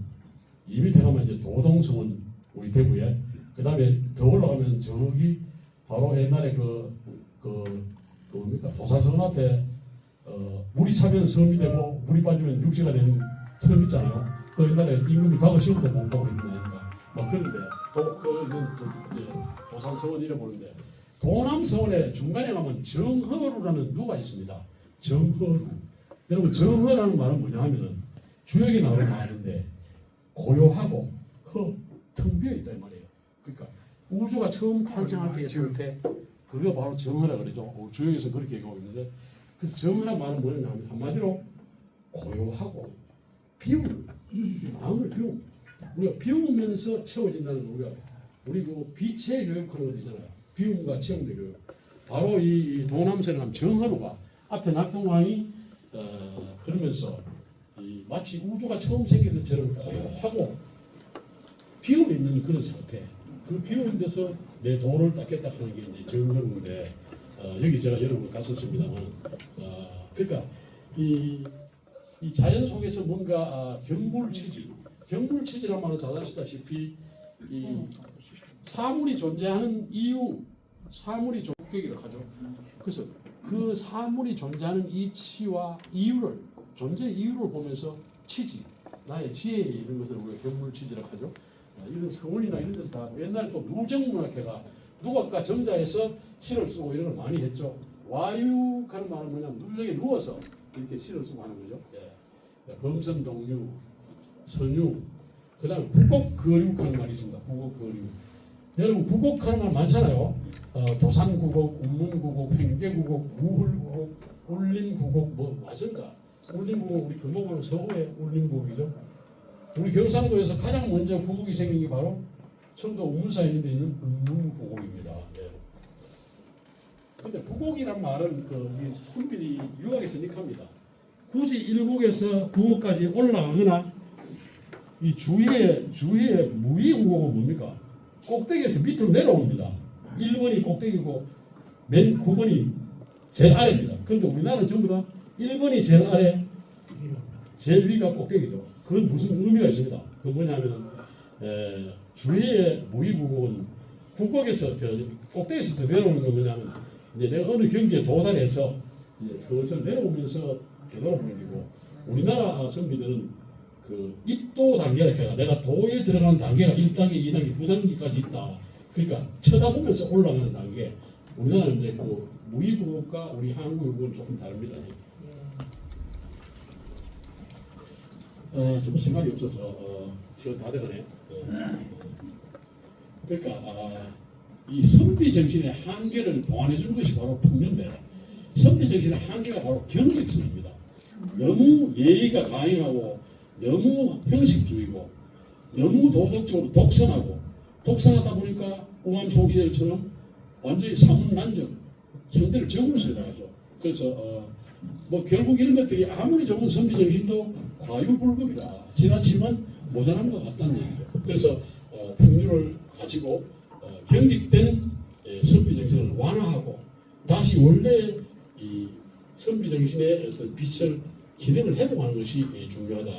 이 밑에 가면 이제 도동서원 우리 대구에, 그다음에 더 올라가면 저기 바로 옛날에 뭡니까 도사서원 앞에 물이 차면 섬이 되고 물이 빠지면 육지가 되는 섬 있잖아요. 그 옛날에 임금이 과거 시험부터 공부하고 있는 아닌가. 그런데 도산서원 이래 보는데 도남서원의 중간에 가면 정허루라는 누가 있습니다. 정허루. 여러분 정허라는 말은 뭐냐 하면은 주역이 나오는 말인데 고요하고 텅 비어 있다 이 말이에요. 그러니까 우주가 처음 탄생할 때의 상태, 그거 바로 정허라 그러죠. 주역에서 그렇게 얘기하고 있는데, 그래서 정허란 말은 뭐냐면 한마디로 고요하고 비움, 마음을 비움. 우리가 비우면서 채워진다는 거, 우리 그 빛의 교육하는 거 있잖아요. 비움과 채움의 교육. 바로 이 도남서에 가면 정허루가 앞에 낙동강이 그러면서 마치 우주가 처음 생긴 것처럼 고요하고 비움이 있는 그런 상태. 그 비움 데서 내 도를 닦겠다 하는 게 이제 정허루인데, 여기 제가 여러 번 갔었습니다만, 그러니까 이 자연 속에서 뭔가 경물치지란 말은 잘 아시다시피 이 사물이 존재하는 이유, 사물이 존재기를 하죠. 그래서 그 사물이 존재하는 이치와 이유를, 존재 이유를 보면서 치지, 나의 지혜 이런 것을 우리가 경물치지라고 하죠. 이런 서원이나 이런 데서 다 옛날에 또 누정문학회가 누각과 정자에서 시를 쓰고 이런 걸 많이 했죠. 와유하는 말은 뭐냐면 누적에 누워서 이렇게 시를 쓰고 하는 거죠. 범선동유, 선유, 그 다음에 구곡거류하는 말이 있습니다. 구곡거류. 여러분 구곡하는 말 많잖아요. 도산구곡, 운문구곡, 횡계구곡, 무hul구곡, 울림구곡 뭐 맞습니다. 울림구곡 우리 금호강 서구의 울림구곡이죠. 우리 경상도에서 가장 먼저 구곡이 생긴 게 바로 청도 우문사에 있는 데 있는 운문구곡입니다. 근데 구곡이란 말은 우리 순빈이 유학에서 닉합니다. 굳이 일곡에서 구곡까지 올라가거나 이 주위에 무의구곡은 뭡니까? 꼭대기에서 밑으로 내려옵니다. 1번이 꼭대기고 맨 9번이 제일 아래입니다. 그런데 우리나라는 전부 다 1번이 제일 아래, 제일 위가 꼭대기죠. 그건 무슨 의미가 있습니다. 그건 뭐냐면 주위의 무의구곡은 구곡에서 꼭대기에서 더 내려오는 건 뭐냐면 이제 내가 어느 경지에 도달해서 이제 슬슬 내려오면서 되돌아보는 거고, 우리나라 선비들은 그 입도 단계라 해가 내가 도에 들어가는 단계가 1단계, 2단계, 9단계까지 있다. 그러니까 쳐다보면서 올라가는 단계. 우리나라는 이제 그 무의구곡과 우리 한국은 조금 다릅니다. 정말 생각이 없어서 지금 다 돼가네요. 그러니까 이 선비 정신의 한계를 보완해 준 것이 바로 풍류인데, 선비 정신의 한계가 바로 경직성입니다. 너무 예의가 강행하고 너무 형식주의고 너무 도덕적으로 독선하다 보니까 우암총시절처럼 완전히 사문난적, 상대를 적으로 생각하죠. 그래서 결국 이런 것들이 아무리 좋은 선비 정신도 과유불급이다, 지나치면 모자란 것 같다는 얘기죠. 그래서 풍류를 가지고 경직된 선비 정신을 완화하고 다시 원래 이 선비 정신의 어떤 빛을 기능을 회복하는 것이 중요하다.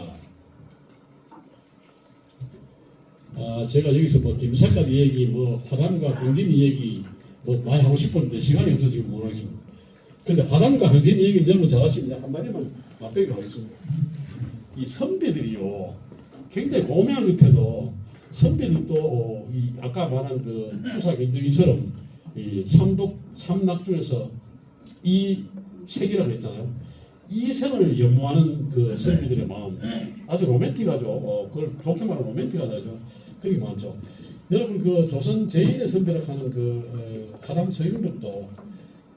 제가 여기서 뭐 김사갓 얘기, 뭐 화담과 황진이 얘기 뭐 많이 하고 싶었는데 시간이 없어서 지금 못 하겠습니다. 근데 화담과 황진이 얘기 너무 잘하시면 한마디만 맞배기로 하겠습니다. 이 선배들이요, 굉장히 고명한 끝에도 선배들도 이 아까 말한 그 추사 견적이처럼 이 삼낙 중에서 이 색이라고 했잖아요. 이성을 연모하는 그 선비들의 마음 아주 로맨틱하죠. 그걸 좋게 말하면 로맨틱하다죠. 그게 많죠. 여러분 그 조선 제1의 선비라고 하는 그 화담 서인들도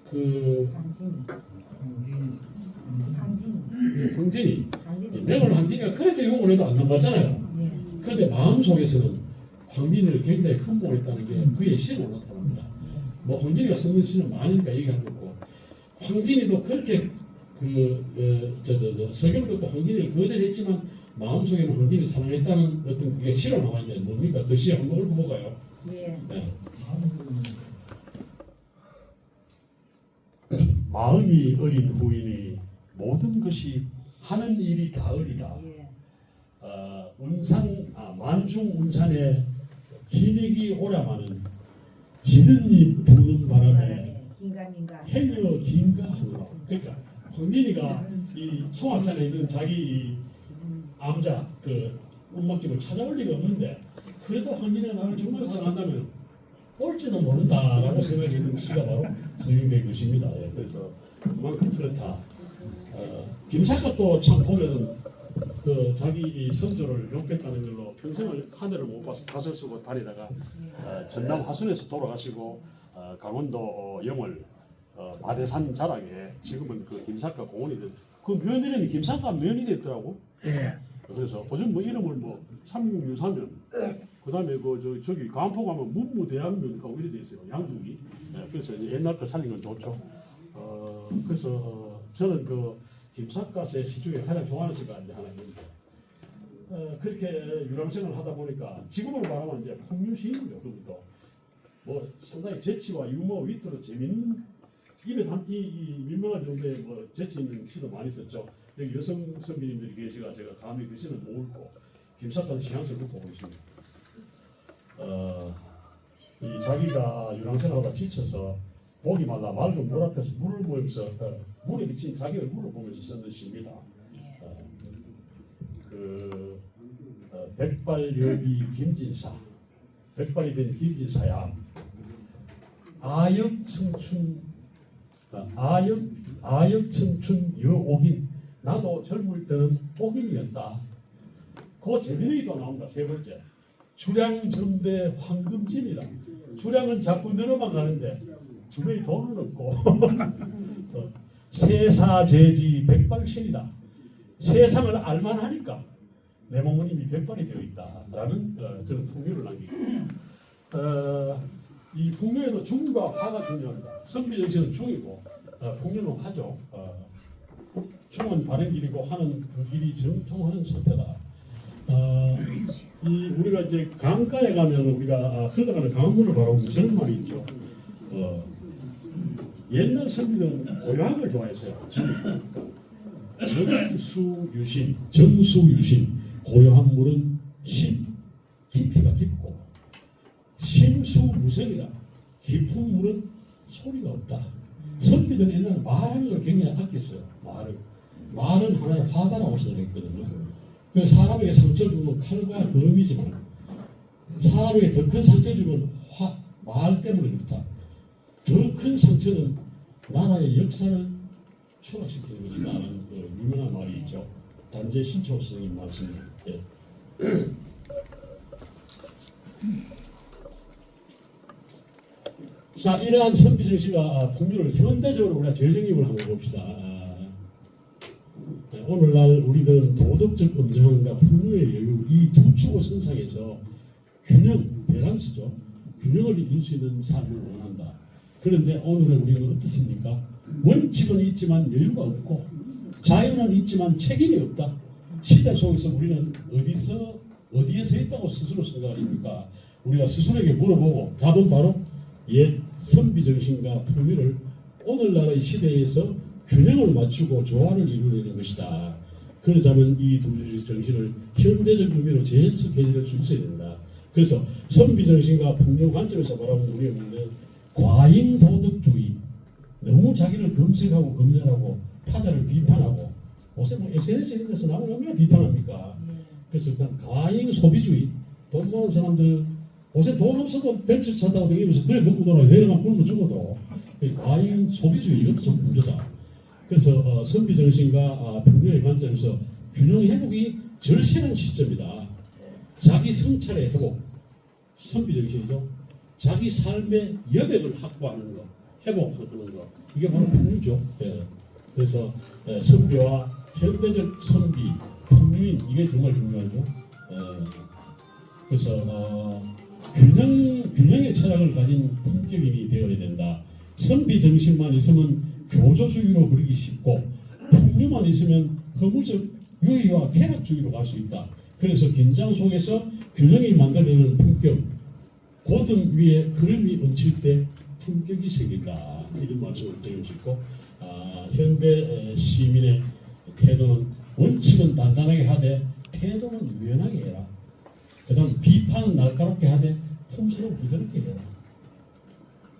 그 황진이 명을 황진이가 그래도 욕을 해도 안 넘어갔잖아요. 그런데 마음속에서는 황진이를 굉장히 흠모했다는 게 그의 시를 나타납니다. 뭐 황진이가 썼는 시는 많으니까 얘기할 거고 황진이도 그렇게 서경도 또 황진이를 거절했지만 마음속에는 황진이를 사랑했다는 어떤 그게 시로 나와 있는데 뭡니까? 그 시 한번 읽어볼까요? 예. 네. 마음이 어린 후인이 모든 것이 하는 일이 다 어리다. 예. 만중 운산에 기닉이 오라마는 지는 잎 부는 바람에 긴가민가. 행여 긴가하노라. 그러니까 황진이가 이 송악산에 있는 자기 이 암자 그 운막집을 찾아올 리가 없는데 그래도 황진이가 나를 정말 사랑한다면 올지도 모른다라고 생각했는 시가 바로 서경의 글씨입니다. 예, 그래서 그만큼 그렇다. 김사갓도 참 보면은 그 자기 선조를 욕했다는 걸로 평생을 하늘을 못 봐서 탓을 쓰고 다니다가 전남 화순에서 돌아가시고 강원도 영월 마대산 자락에 지금은 그 김사갓 공원이 그 며느리는 김사갓 며느리 됐더라고. 그래서 요즘 뭐 이름을 뭐 삼육유사면 그다음에 저기 간포 가면 문무대학교니까 이렇게 돼 있어요. 양국이. 그래서 이제 옛날 거 살린 건 좋죠. 그래서 저는 그 김삿갓의 시 중에 가장 좋아하는 시가 이제 하나 있는데 그렇게 유람생을 하다 보니까 지금으로 말하면 이제 풍류시인이죠. 그것도 뭐 상당히 재치와 유머, 위트로 재밌는 입에 담기 민망한 정도의 뭐 재치 있는 시도 많이 썼죠. 여기 여성 선비님들이 계시가 제가 감히 그 시는 못 읽고 김삿갓의 시향을 듣고 보겠습니다. 이 자기가 유람생하다 지쳐서 목이 말라 맑은 물 앞에서 물을 보면서 물에 비친 자기 얼굴을 보면서 썼는 시입니다. 백발여비 김진사, 백발이 된 김진사야. 아역청춘 여옥인. 나도 젊을 때는 옥인이었다. 그 재민이도 나온다. 세 번째. 주량전대 황금진이다. 주량은 자꾸 늘어만 가는데 주변에 돈은 없고 세사제지 백발신이다. 세상을 알만하니까 내 몸은 이미 백발이 되어 있다라는 그런 풍류를 남기고 이 풍류에도 중과 화가 중요합니다. 선비정신은 중이고 풍류는 화죠. 중은 바른 길이고 화는 그 길이 정통하는 상태다. 이 우리가 이제 강가에 가면 우리가 흘러가는 강물을 바라보면 저런 말이 있죠. 옛날 선비들은 고요함을 좋아했어요. 정수유신. 고요한 물은 깊이가 깊고 심수무성이라 깊은 물은 소리가 없다. 선비들은 옛날에 말하는 걸 굉장히 아꼈어요. 말은 하나의 화다라고 생각했거든요. 그 사람에게 상처를 주면 칼과 검이지만 사람에게 더 큰 상처를 주면 말 때문에 그렇다. 더 큰 상처는 나라의 역사를 추락시키는 것이라는 유명한 말이 있죠. 단재 신초 선생님 말씀입니다. 예. 자, 이러한 선비정신과 풍류를 현대적으로 우리가 재정립을 한번 봅시다. 오늘날 우리들은 도덕적 엄정함과 풍류의 여유 이 두 축을 선상에서 밸런스죠. 균형을 이룰 수 있는 삶을 원한다. 그런데 오늘의 우리는 어떻습니까? 원칙은 있지만 여유가 없고 자유는 있지만 책임이 없다. 시대 속에서 우리는 어디에서 있다고 스스로 생각하십니까? 우리가 스스로에게 물어보고 답은 바로 옛 선비정신과 풍류를 오늘날의 시대에서 균형을 맞추고 조화를 이루는 것이다. 그러자면 이 도주적 정신을 현대적 의미로 재해석해낼 수 있어야 된다. 그래서 선비 정신과 풍요 관점에서 바라보는 우리의 문제는 과잉 도덕주의, 너무 자기를 검색하고 검열하고 타자를 비판하고 요새 뭐 SNS 이런 데서 나오면 얼마나 비판합니까? 그래서 일단 과잉 소비주의, 돈 모은 사람들 요새 돈 없어도 벤츠 차 타고 다니면서 그래 먹고 놀아 내려가면 굶어 죽어도 과잉 소비주의 이것도 좀 문제다. 그래서 선비 정신과 풍요의 관점에서 균형 회복이 절실한 시점이다. 자기 성찰의 회복, 선비 정신이죠. 자기 삶의 여백을 확보하는 것, 회복하는 것, 이게 바로 풍류죠. 예. 그래서 선비와 현대적 선비, 풍류인 이게 정말 중요하죠. 그래서 균형의 철학을 가진 품격인이 되어야 된다. 선비 정신만 있으면 교조주의로 그리기 쉽고 풍류만 있으면 허무적 유의와 쾌락주의로 갈 수 있다. 그래서 긴장 속에서 균형이 만들어내는 품격, 고등 위에 흐름이 얹힐 때 품격이 생긴다. 이런 말씀을 드리고 싶고 현대 시민의 태도는 원칙은 단단하게 하되 태도는 유연하게 해라. 그 다음 비판은 날카롭게 하되 품성은 부드럽게 해라.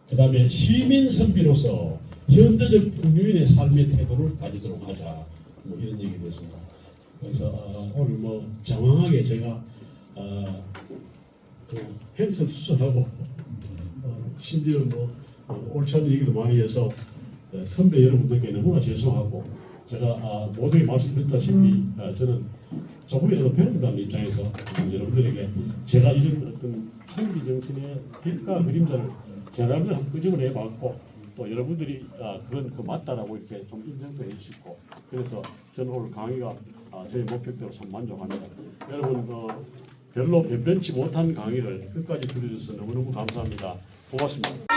그 다음에 시민 선비로서 현대적 풍요인의 삶의 태도를 가지도록 하자. 뭐 이런 얘기 됐습니다. 그래서 오늘 뭐 장황하게 제가 행선 수선하고 심지어 뭐 옳지 않은 얘기도 많이 해서 선배 여러분들께 너무나 죄송하고 제가 모두에 말씀드렸다시피 저는 조금이라도 배운다는 입장에서 여러분들에게 제가 이런 어떤 선비 정신의 빛과 그림자를 여러분들 한번 끄집어 내봤고 또 여러분들이 그건 맞다라고 이렇게 좀 인정도 해주시고 그래서 저는 오늘 강의가 저희 목표대로 참 만족합니다. 여러분 별로 변변치 못한 강의를 끝까지 들어주셔서 너무너무 감사합니다. 고맙습니다.